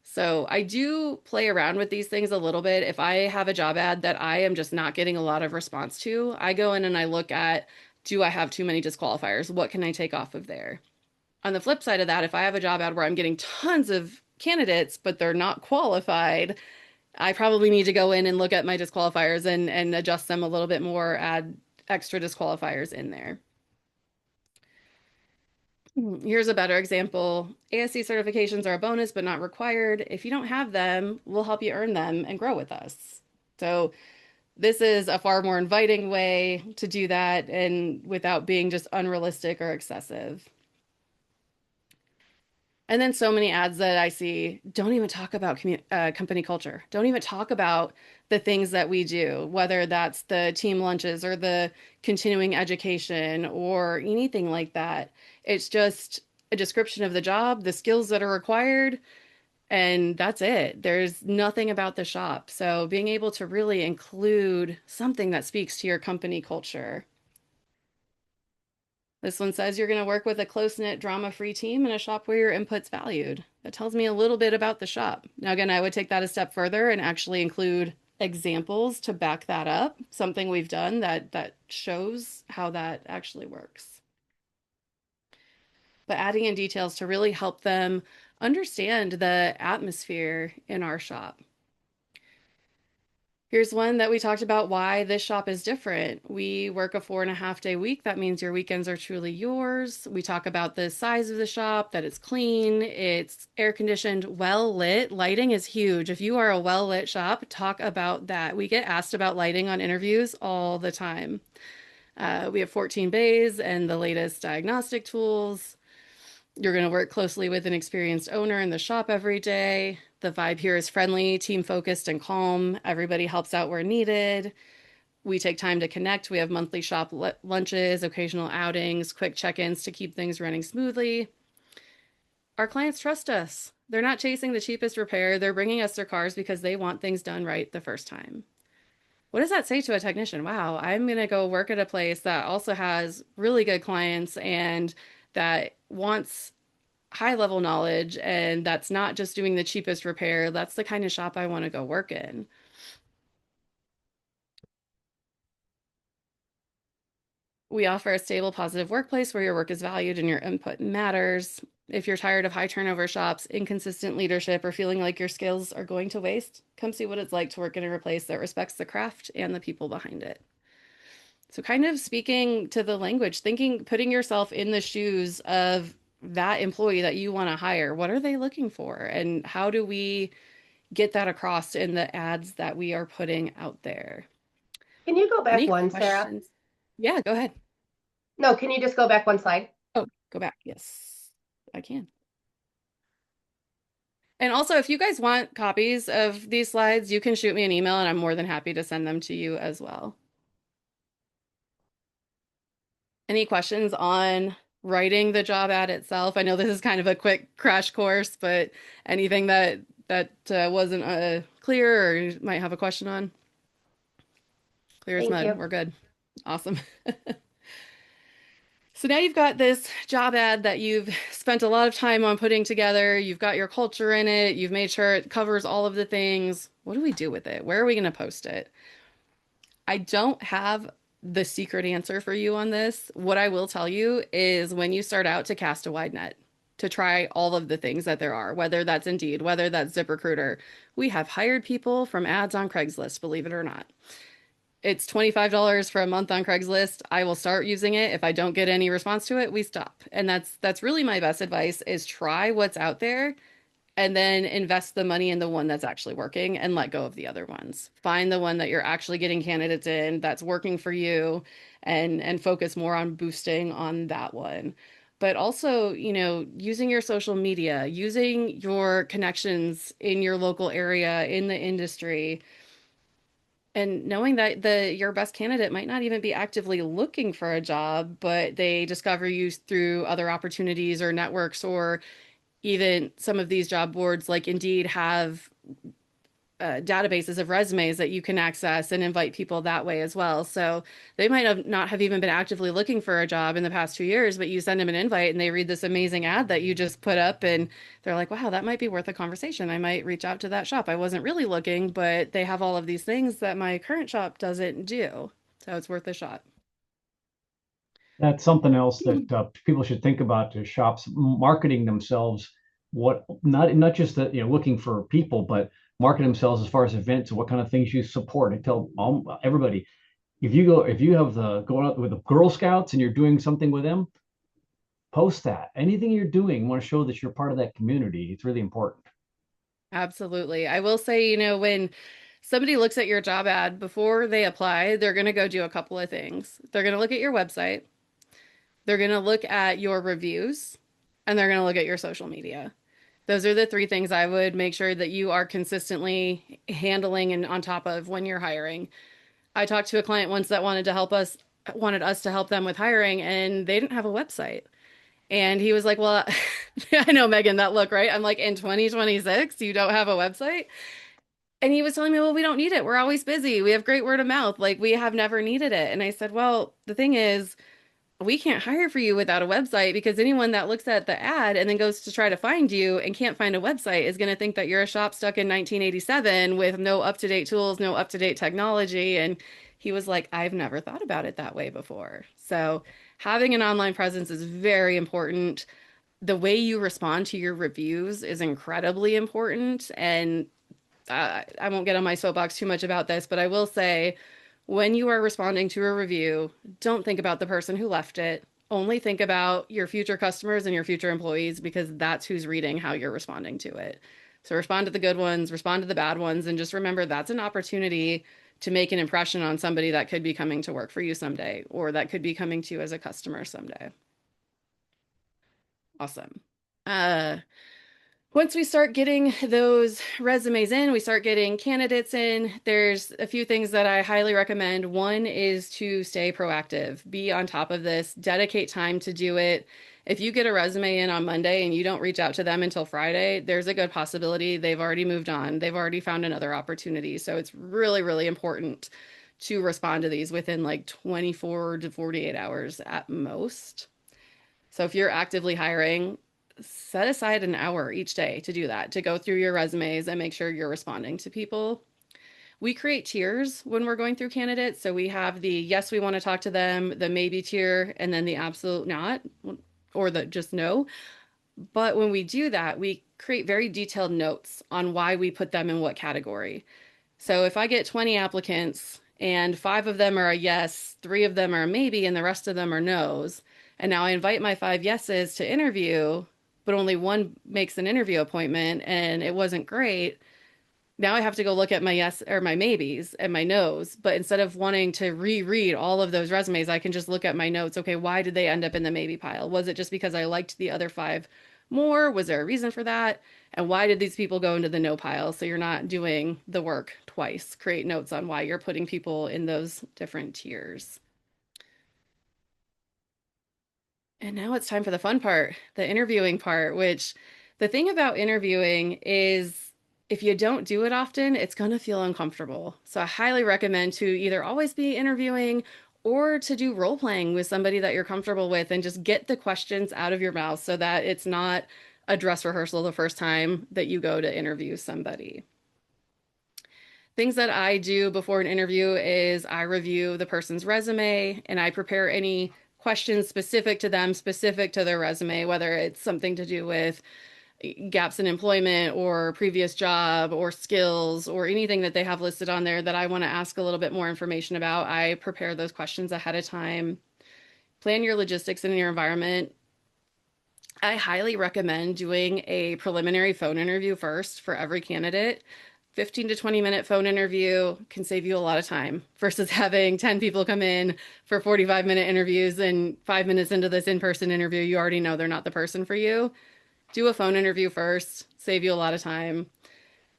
So I do play around with these things a little bit. If I have a job ad that I am just not getting a lot of response to, I go in and I look at, do I have too many disqualifiers? What can I take off of there? On the flip side of that, if I have a job ad where I'm getting tons of candidates, but they're not qualified, I probably need to go in and look at my disqualifiers and adjust them a little bit more, add extra disqualifiers in there. Here's a better example. ASC certifications are a bonus, but not required. If you don't have them, we'll help you earn them and grow with us. So this is a far more inviting way to do that and without being just unrealistic or excessive. And then so many ads that I see don't even talk about company culture, don't even talk about the things that we do, whether that's the team lunches or the continuing education or anything like that. It's just a description of the job, the skills that are required, and that's it. There's nothing about the shop. So being able to really include something that speaks to your company culture. This one says you're going to work with a close-knit, drama-free team in a shop where your input's valued. That tells me a little bit about the shop. Now, again, I would take that a step further and actually include examples to back that up, something we've done that shows how that actually works. But adding in details to really help them understand the atmosphere in our shop. Here's one that we talked about why this shop is different. We work a 4.5 day week. That means your weekends are truly yours. We talk about the size of the shop, that it's clean, it's air conditioned, well lit. Lighting is huge. If you are a well lit shop, talk about that. We get asked about lighting on interviews all the time. We have 14 bays and the latest diagnostic tools. You're going to work closely with an experienced owner in the shop every day. The vibe here is friendly, team focused, and calm. Everybody helps out where needed. We take time to connect. We have monthly shop lunches, occasional outings, quick check ins to keep things running smoothly. Our clients trust us. They're not chasing the cheapest repair. They're bringing us their cars because they want things done right the first time. What does that say to a technician? Wow, I'm going to go work at a place that also has really good clients and that wants high level knowledge and that's not just doing the cheapest repair. That's the kind of shop I want to go work in. We offer a stable, positive workplace where your work is valued and your input matters. If you're tired of high turnover shops, inconsistent leadership, or feeling like your skills are going to waste, come see what it's like to work in a place that respects the craft and the people behind it. So, kind of speaking to the language, thinking, putting yourself in the shoes of that employee that you want to hire. What are they looking for? And how do we get that across in the ads that we are putting out there? Can you go back Any one, Sarah? questions? Yeah, go ahead. No, can you just go back one slide? Oh, go back. Yes, I can. And also, if you guys want copies of these slides, you can shoot me an email and I'm more than happy to send them to you as well. Any questions on writing the job ad itself? I know this is kind of a quick crash course, but anything that wasn't clear or you might have a question on? Clear as Thank mud. you. We're good. Awesome. So now you've got this job ad that you've spent a lot of time on putting together. You've got your culture in it. You've made sure it covers all of the things. What do we do with it? Where are we going to post it? I don't have the secret answer for you on this. What I will tell you is when you start out to cast a wide net, to try all of the things that there are, whether that's Indeed, whether that's ZipRecruiter. We have hired people from ads on Craigslist, believe it or not. It's $25 for a month on Craigslist. I will start using it. If I don't get any response to it, we stop. And that's really my best advice is try what's out there and then invest the money in the one that's actually working and let go of the other ones. Find the one that you're actually getting candidates in that's working for you and focus more on boosting on that one. But also, using your social media, using your connections in your local area, in the industry, and knowing that your best candidate might not even be actively looking for a job, but they discover you through other opportunities or networks, or even some of these job boards like Indeed have databases of resumes that you can access and invite people that way as well. So they might have not have even been actively looking for a job in the past 2 years, but you send them an invite and they read this amazing ad that you just put up and they're like, wow, that might be worth a conversation. I might reach out to that shop. I wasn't really looking, but they have all of these things that my current shop doesn't do. So it's worth a shot. That's something else that people should think about to shops marketing themselves. What not just that looking for people, but market themselves as far as events and what kind of things you support. I tell everybody if you have the going out with the Girl Scouts and you're doing something with them, post that. Anything you're doing, want to show that you're part of that community. It's really important. Absolutely. I will say, when somebody looks at your job ad before they apply, they're going to go do a couple of things. They're going to look at your website. They're going to look at your reviews and they're going to look at your social media. Those are the three things I would make sure that you are consistently handling and on top of when you're hiring. I talked to a client once that wanted us to help them with hiring, and they didn't have a website. And he was like, well, I know, Megan, that look, right? I'm like, in 2026, you don't have a website? And he was telling me, well, we don't need it. We're always busy. We have great word of mouth. Like, we have never needed it. And I said, well, the thing is, we can't hire for you without a website because anyone that looks at the ad and then goes to try to find you and can't find a website is going to think that you're a shop stuck in 1987 with no up-to-date tools, no up-to-date technology. And he was like, I've never thought about it that way before. So having an online presence is very important. The way you respond to your reviews is incredibly important. And I won't get on my soapbox too much about this, but I will say when you are responding to a review, don't think about the person who left it. Only think about your future customers and your future employees because that's who's reading how you're responding to it. So respond to the good ones, respond to the bad ones, and just remember that's an opportunity to make an impression on somebody that could be coming to work for you someday or that could be coming to you as a customer someday. Awesome. Uh, Once we start getting those resumes in, we start getting candidates in, there's a few things that I highly recommend. One is to stay proactive, be on top of this, dedicate time to do it. If you get a resume in on Monday and you don't reach out to them until Friday, there's a good possibility they've already moved on. They've already found another opportunity. So it's really, really important to respond to these within like 24 to 48 hours at most. So if you're actively hiring, set aside an hour each day to do that, to go through your resumes and make sure you're responding to people. We create tiers when we're going through candidates. So we have the yes, we want to talk to them, the maybe tier, and then the absolute not, or the just no. But when we do that, we create very detailed notes on why we put them in what category. So if I get 20 applicants and 5 of them are a yes, 3 of them are a maybe, and the rest of them are no's, and now I invite my 5 yeses to interview, but only one makes an interview appointment and it wasn't great. Now I have to go look at my yes or my maybes and my no's. But instead of wanting to reread all of those resumes, I can just look at my notes. Okay, why did they end up in the maybe pile? Was it just because I liked the other 5 more? Was there a reason for that? And why did these people go into the no pile? So you're not doing the work twice. Create notes on why you're putting people in those different tiers. And now it's time for the fun part, the interviewing part, which the thing about interviewing is if you don't do it often, it's going to feel uncomfortable. So I highly recommend to either always be interviewing or to do role playing with somebody that you're comfortable with and just get the questions out of your mouth so that it's not a dress rehearsal the first time that you go to interview somebody. Things that I do before an interview is I review the person's resume and I prepare any questions specific to them, specific to their resume, whether it's something to do with gaps in employment or previous job or skills or anything that they have listed on there that I want to ask a little bit more information about. I prepare those questions ahead of time. Plan your logistics in your environment. I highly recommend doing a preliminary phone interview first for every candidate. 15 to 20-minute phone interview can save you a lot of time versus having 10 people come in for 45-minute interviews and 5 minutes into this in-person interview, you already know they're not the person for you. Do a phone interview first, save you a lot of time.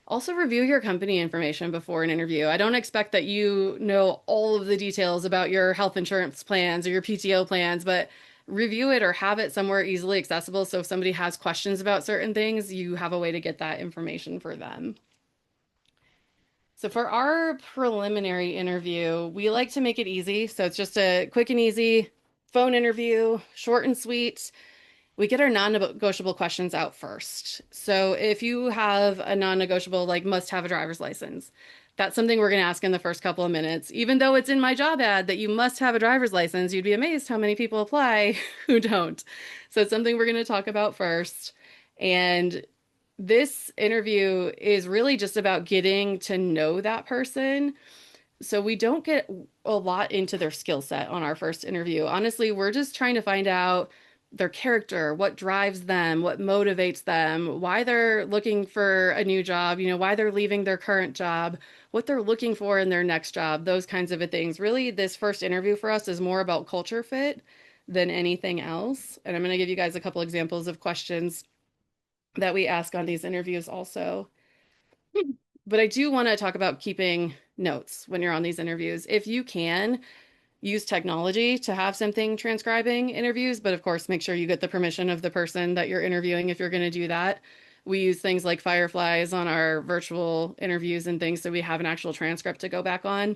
Also review your company information before an interview. I don't expect that you know all of the details about your health insurance plans or your PTO plans, but review it or have it somewhere easily accessible so if somebody has questions about certain things, you have a way to get that information for them. So for our preliminary interview, we like to make it easy. So it's just a quick and easy phone interview, short and sweet. We get our non-negotiable questions out first. So if you have a non-negotiable, like must have a driver's license, that's something we're going to ask in the first couple of minutes. Even though it's in my job ad that you must have a driver's license, you'd be amazed how many people apply who don't. So it's something we're going to talk about first. And this interview is really just about getting to know that person. So we don't get a lot into their skill set on our first interview. Honestly, we're just trying to find out their character, what drives them, what motivates them, why they're looking for a new job, why they're leaving their current job, what they're looking for in their next job, those kinds of things. Really, this first interview for us is more about culture fit than anything else. And I'm going to give you guys a couple examples of questions that we ask on these interviews also. But I do want to talk about keeping notes when you're on these interviews. If you can, use technology to have something transcribing interviews, but of course, make sure you get the permission of the person that you're interviewing if you're going to do that. We use things like Fireflies on our virtual interviews and things so we have an actual transcript to go back on.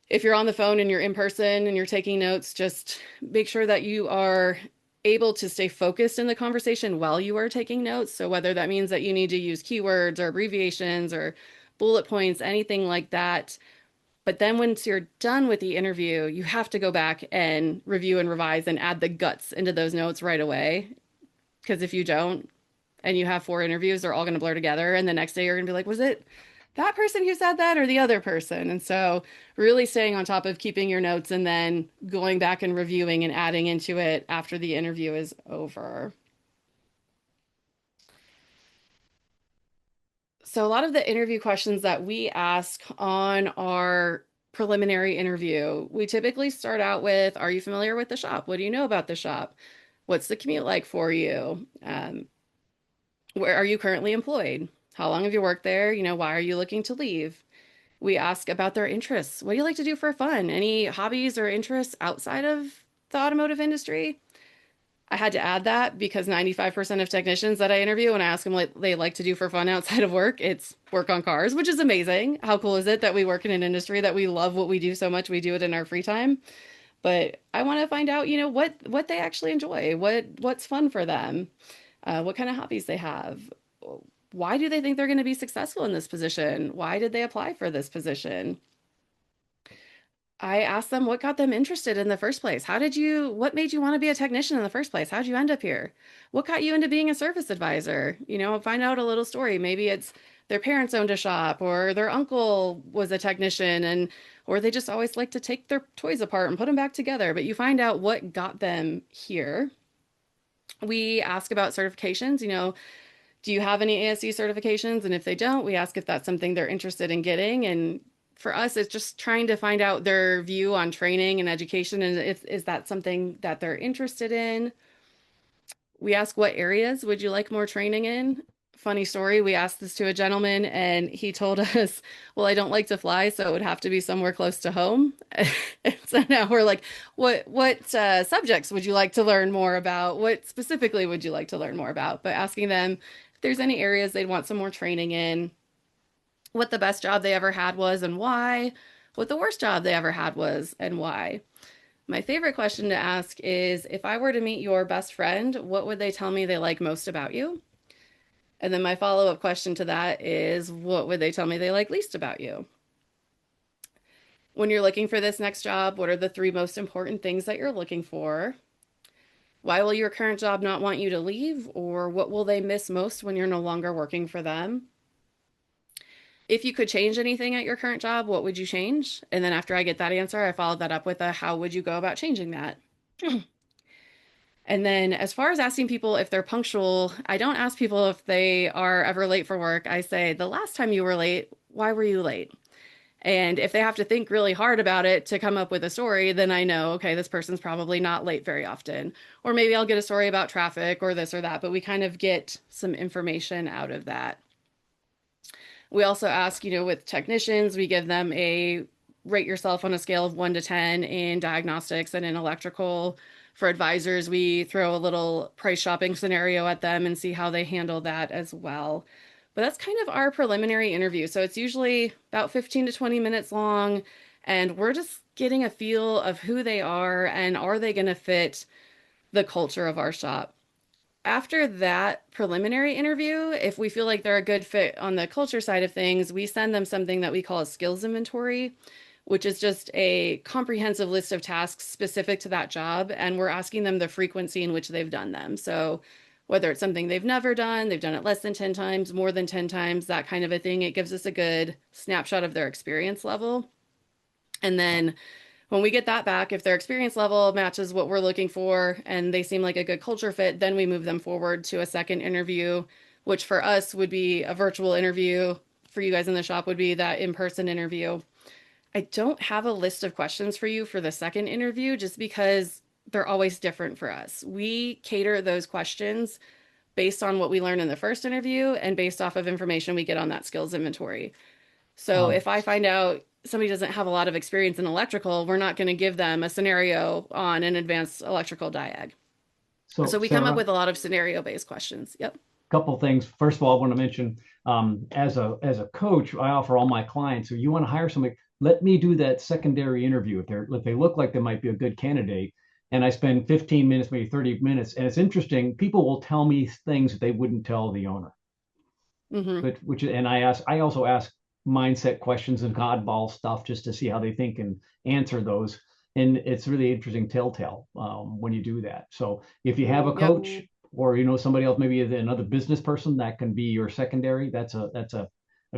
If you're on the phone and you're in person and you're taking notes, just make sure that you are able to stay focused in the conversation while you are taking notes. So whether that means that you need to use keywords or abbreviations or bullet points, anything like that. But then once you're done with the interview, you have to go back and review and revise and add the guts into those notes right away. Because if you don't, and you have 4 interviews, they're all going to blur together. And the next day you're going to be like, was it that person who said that or the other person? And so, really staying on top of keeping your notes and then going back and reviewing and adding into it after the interview is over. So, a lot of the interview questions that we ask on our preliminary interview, we typically start out with, are you familiar with the shop? What do you know about the shop? What's the commute like for you? Where are you currently employed? How long have you worked there? Why are you looking to leave? We ask about their interests. What do you like to do for fun? Any hobbies or interests outside of the automotive industry? I had to add that because 95% of technicians that I interview, when I ask them what they like to do for fun outside of work, it's work on cars, which is amazing. How cool is it that we work in an industry that we love what we do so much, we do it in our free time? But I want to find out, what they actually enjoy, what's fun for them, what kind of hobbies they have. Why do they think they're going to be successful in this position? Why did they apply for this position? I asked them what got them interested in the first place. What made you want to be a technician in the first place? How'd you end up here? What got you into being a service advisor? Find out a little story. Maybe it's their parents owned a shop or their uncle was a technician or they just always like to take their toys apart and put them back together. But you find out what got them here. We ask about certifications, do you have any ASE certifications? And if they don't, we ask if that's something they're interested in getting. And for us, it's just trying to find out their view on training and education and if is that something that they're interested in. We ask what areas would you like more training in? Funny story, we asked this to a gentleman and he told us, well, I don't like to fly, so it would have to be somewhere close to home. And so now we're like, what subjects would you like to learn more about? What specifically would you like to learn more about? But asking them if there's any areas they'd want some more training in, what the best job they ever had was and why, what the worst job they ever had was and why. My favorite question to ask is, if I were to meet your best friend, what would they tell me they like most about you? And then my follow-up question to that is, what would they tell me they like least about you? When you're looking for this next job, what are the 3 most important things that you're looking for? Why will your current job not want you to leave? Or what will they miss most when you're no longer working for them? If you could change anything at your current job, what would you change? And then after I get that answer, I followed that up with a how would you go about changing that? And then as far as asking people if they're punctual, I don't ask people if they are ever late for work. I say, the last time you were late, why were you late? And if they have to think really hard about it to come up with a story, then I know, okay, this person's probably not late very often. Or maybe I'll get a story about traffic or this or that, but we kind of get some information out of that. We also ask, with technicians, we give them a rate yourself on a scale of 1 to 10 in diagnostics and in electrical. For advisors, we throw a little price shopping scenario at them and see how they handle that as well. But that's kind of our preliminary interview. So it's usually about 15 to 20 minutes long, and we're just getting a feel of who they are and are they going to fit the culture of our shop. After that preliminary interview, if we feel like they're a good fit on the culture side of things, we send them something that we call a skills inventory, which is just a comprehensive list of tasks specific to that job. And we're asking them the frequency in which they've done them. So whether it's something they've never done, they've done it less than 10 times, more than 10 times, that kind of a thing, it gives us a good snapshot of their experience level. And then when we get that back, if their experience level matches what we're looking for and they seem like a good culture fit, then we move them forward to a second interview, which for us would be a virtual interview. For you guys in the shop would be that in-person interview. I don't have a list of questions for you for the second interview just because they're always different for us. We cater those questions based on what we learned in the first interview and based off of information we get on that skills inventory. So if I find out somebody doesn't have a lot of experience in electrical, we're not going to give them a scenario on an advanced electrical diag. So we come up Sarah, with a lot of scenario-based questions. Yep. couple things. First of all, I want to mention, as a coach, I offer all my clients, if you want to hire somebody, let me do that secondary interview if they look like they might be a good candidate. And I spend 15 minutes, maybe 30 minutes. And it's interesting. People will tell me things that they wouldn't tell the owner. Hmm. But which and I also ask mindset questions and oddball stuff just to see how they think and answer those. And it's really interesting telltale when you do that. So if you have a Yep. coach or somebody else, maybe another business person that can be your secondary, that's a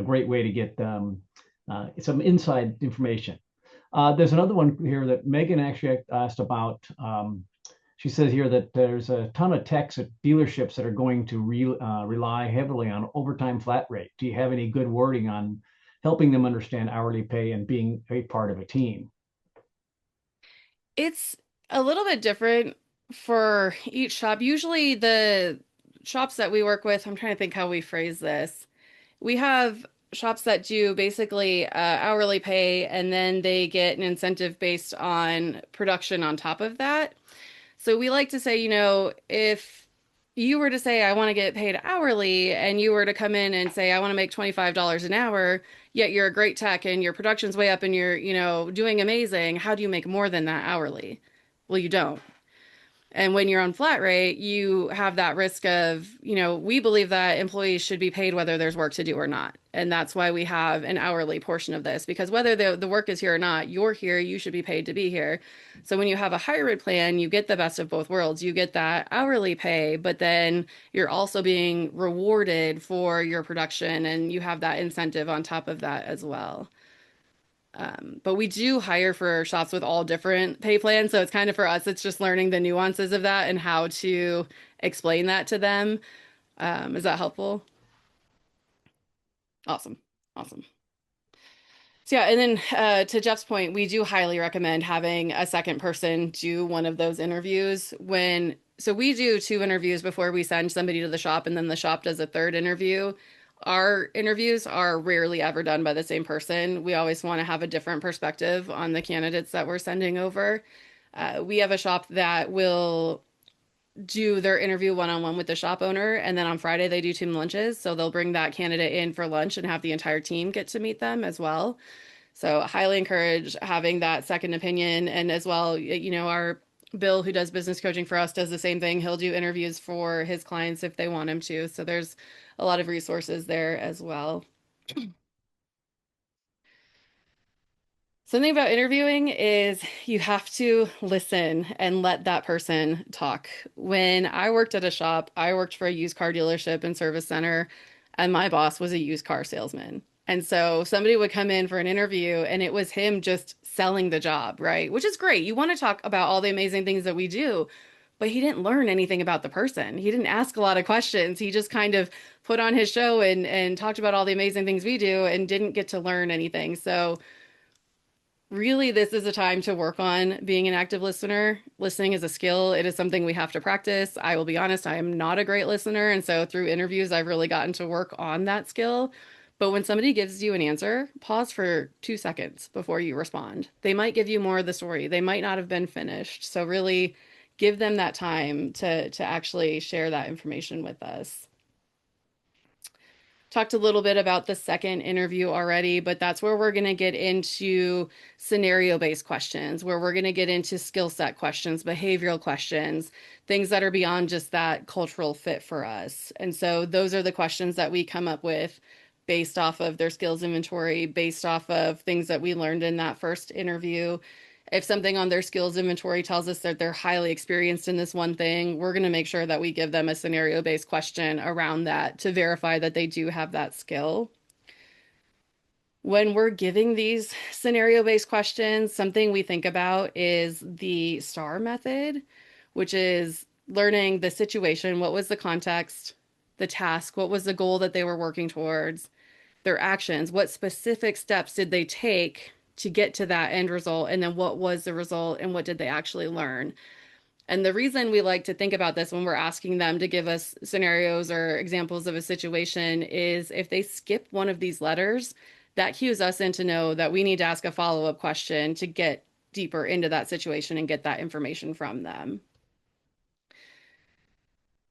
great way to get some inside information. There's another one here that Megan actually asked about. She says here that there's a ton of techs at dealerships that are going to rely heavily on overtime flat rate. Do you have any good wording on helping them understand hourly pay and being a part of a team? It's a little bit different for each shop. Usually, the shops that we work with, I'm trying to think how we phrase this. We have shops that do basically hourly pay, and then they get an incentive based on production on top of that. So we like to say, if you were to say, I want to get paid hourly, and you were to come in and say, I want to make $25 an hour, yet you're a great tech and your production's way up and you're, doing amazing, how do you make more than that hourly? Well, you don't. And when you're on flat rate, you have that risk of, we believe that employees should be paid whether there's work to do or not. And that's why we have an hourly portion of this, because whether the work is here or not, you're here, you should be paid to be here. So when you have a hybrid plan, you get the best of both worlds. You get that hourly pay, but then you're also being rewarded for your production and you have that incentive on top of that as well. But we do hire for shops with all different pay plans. So it's kind of for us, it's just learning the nuances of that and how to explain that to them. Is that helpful? Awesome. Awesome. So yeah, and then to Jeff's point, we do highly recommend having a second person do one of those interviews so we do two interviews before we send somebody to the shop, and then the shop does a third interview. Our interviews are rarely ever done by the same person. We always want to have a different perspective on the candidates that we're sending over. We have a shop that will do their interview one-on-one with the shop owner, and then on Friday they do team lunches. So they'll bring that candidate in for lunch and have the entire team get to meet them as well. So highly encourage having that second opinion. And as well, our Bill, who does business coaching for us, does the same thing. He'll do interviews for his clients if they want him to. So there's a lot of resources there as well. Something about interviewing is you have to listen and let that person talk. When I worked at a shop, I worked for a used car dealership and service center, and my boss was a used car salesman. And so somebody would come in for an interview and it was him just selling the job, right? Which is great. You want to talk about all the amazing things that we do, but he didn't learn anything about the person. He didn't ask a lot of questions. He just kind of put on his show and talked about all the amazing things we do and didn't get to learn anything. So really, this is a time to work on being an active listener. Listening is a skill. It is something we have to practice. I will be honest, I am not a great listener. And so through interviews, I've really gotten to work on that skill. But when somebody gives you an answer, pause for 2 seconds before you respond. They might give you more of the story. They might not have been finished. So really give them that time to actually share that information with us. Talked a little bit about the second interview already, but that's where we're going to get into scenario-based questions, where we're going to get into skill set questions, behavioral questions, things that are beyond just that cultural fit for us. And so those are the questions that we come up with based off of their skills inventory, based off of things that we learned in that first interview. If something on their skills inventory tells us that they're highly experienced in this one thing, we're going to make sure that we give them a scenario based question around that to verify that they do have that skill. When we're giving these scenario based questions, something we think about is the STAR method, which is learning the situation, what was the context, the task, what was the goal that they were working towards, their actions, what specific steps did they take to get to that end result, and then what was the result and what did they actually learn. And the reason we like to think about this when we're asking them to give us scenarios or examples of a situation is if they skip one of these letters, that cues us in to know that we need to ask a follow-up question to get deeper into that situation and get that information from them.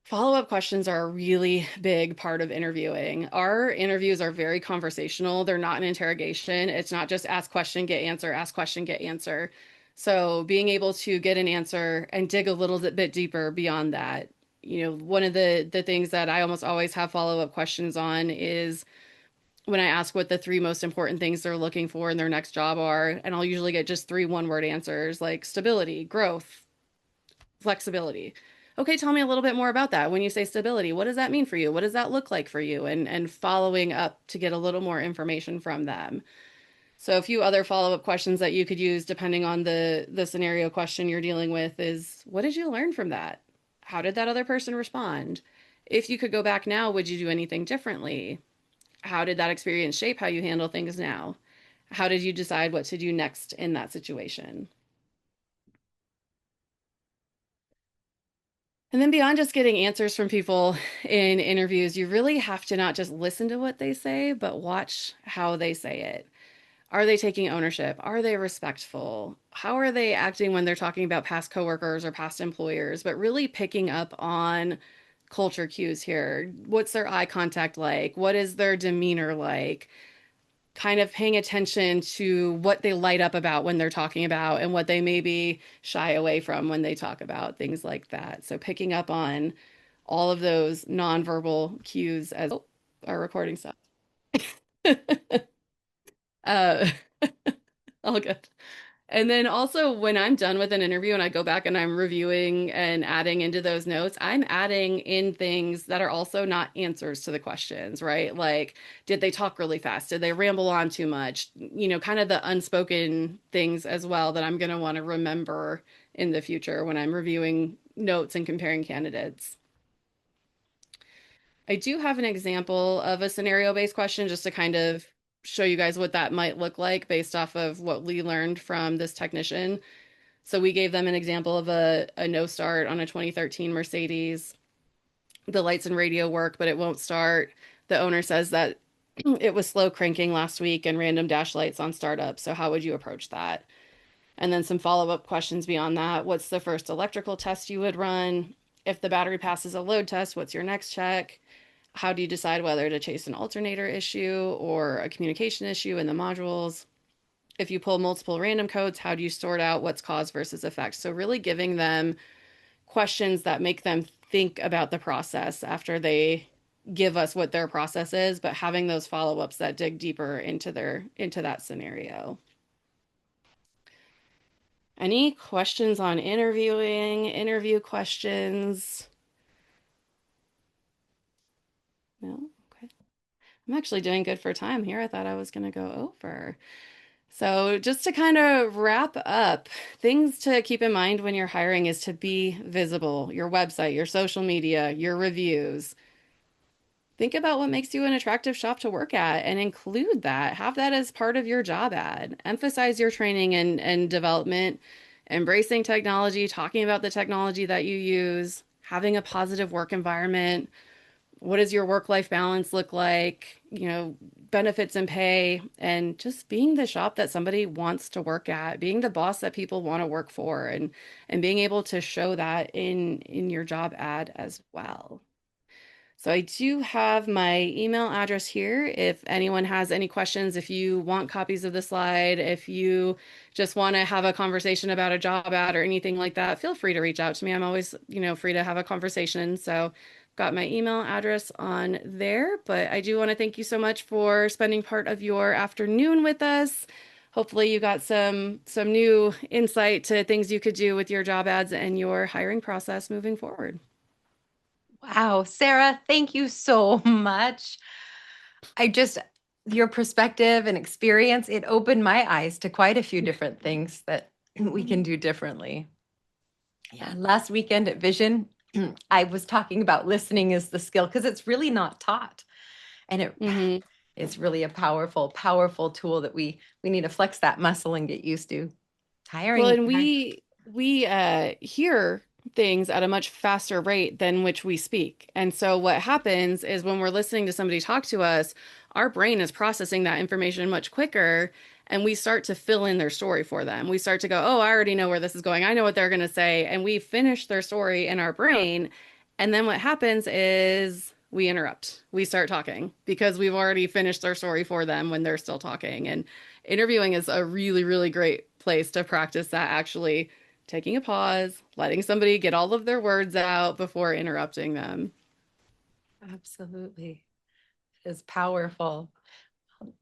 Follow-up questions are a really big part of interviewing. Our interviews are very conversational. They're not an interrogation. It's not just ask question, get answer, ask question, get answer. So being able to get an answer and dig a little bit deeper beyond that. One of the things that I almost always have follow-up questions on is when I ask what the three most important things they're looking for in their next job are, and I'll usually get just three one-word answers like stability, growth, flexibility. Okay, tell me a little bit more about that. When you say stability, what does that mean for you? What does that look like for you? And following up to get a little more information from them. So a few other follow-up questions that you could use depending on the scenario question you're dealing with is what did you learn from that? How did that other person respond? If you could go back now, would you do anything differently? How did that experience shape how you handle things now? How did you decide what to do next in that situation? And then beyond just getting answers from people in interviews, you really have to not just listen to what they say, but watch how they say it. Are they taking ownership? Are they respectful? How are they acting when they're talking about past coworkers or past employers? But really picking up on culture cues here. What's their eye contact like? What is their demeanor like? Kind of paying attention to what they light up about when they're talking about and what they maybe shy away from when they talk about things like that. So picking up on all of those nonverbal cues as our recording stuff. uh, all good. And then also when I'm done with an interview and I go back and I'm reviewing and adding into those notes, I'm adding in things that are also not answers to the questions, right? Like, did they talk really fast? Did they ramble on too much? Kind of the unspoken things as well that I'm going to want to remember in the future when I'm reviewing notes and comparing candidates. I do have an example of a scenario-based question just to kind of show you guys what that might look like based off of what we learned from this technician. So we gave them an example of a no start on a 2013 Mercedes. The lights and radio work, but it won't start. The owner says that it was slow cranking last week and random dash lights on startup. So how would you approach that? And then some follow-up questions beyond that. What's the first electrical test you would run? If the battery passes a load test, what's your next check? How do you decide whether to chase an alternator issue or a communication issue in the modules? If you pull multiple random codes, how do you sort out what's cause versus effect? So really giving them questions that make them think about the process after they give us what their process is, but having those follow-ups that dig deeper into that scenario. Any questions on interviewing, interview questions? No? Okay. I'm actually doing good for time here. I thought I was going to go over. So, just to kind of wrap up, things to keep in mind when you're hiring is to be visible, your website, your social media, your reviews. Think about what makes you an attractive shop to work at and include that. Have that as part of your job ad. Emphasize your training and development, embracing technology, talking about the technology that you use, having a positive work environment. What does your work-life balance look like? Benefits and pay, and just being the shop that somebody wants to work at, being the boss that people want to work for, and being able to show that in your job ad as well. So I do have my email address here. If anyone has any questions, if you want copies of the slide, if you just want to have a conversation about a job ad or anything like that, feel free to reach out to me. I'm always, free to have a conversation. So got my email address on there, but I do want to thank you so much for spending part of your afternoon with us. Hopefully you got some new insight to things you could do with your job ads and your hiring process moving forward. Wow, Sarah, thank you so much. Your perspective and experience, it opened my eyes to quite a few different things that we can do differently. Yeah, last weekend at Vision, I was talking about listening is the skill because it's really not taught. And it's really a powerful, powerful tool that we need to flex that muscle and get used to. Hiring. Well, and we hear things at a much faster rate than which we speak. And so what happens is when we're listening to somebody talk to us, our brain is processing that information much quicker and we start to fill in their story for them. We start to go, "Oh, I already know where this is going. I know what they're going to say." And we finish their story in our brain And then what happens is we interrupt. We start talking because we've already finished our story for them when they're still talking. And interviewing is a really, really great place to practice that, actually taking a pause, letting somebody get all of their words out before interrupting them. Absolutely. It is powerful.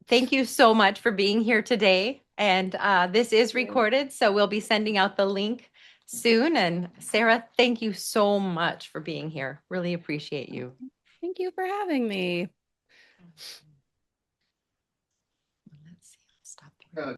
Thank you so much for being here today. And this is recorded, so we'll be sending out the link soon. And Sarah, thank you so much for being here. Really appreciate you. Thank you for having me. Let's see. Stop the recording.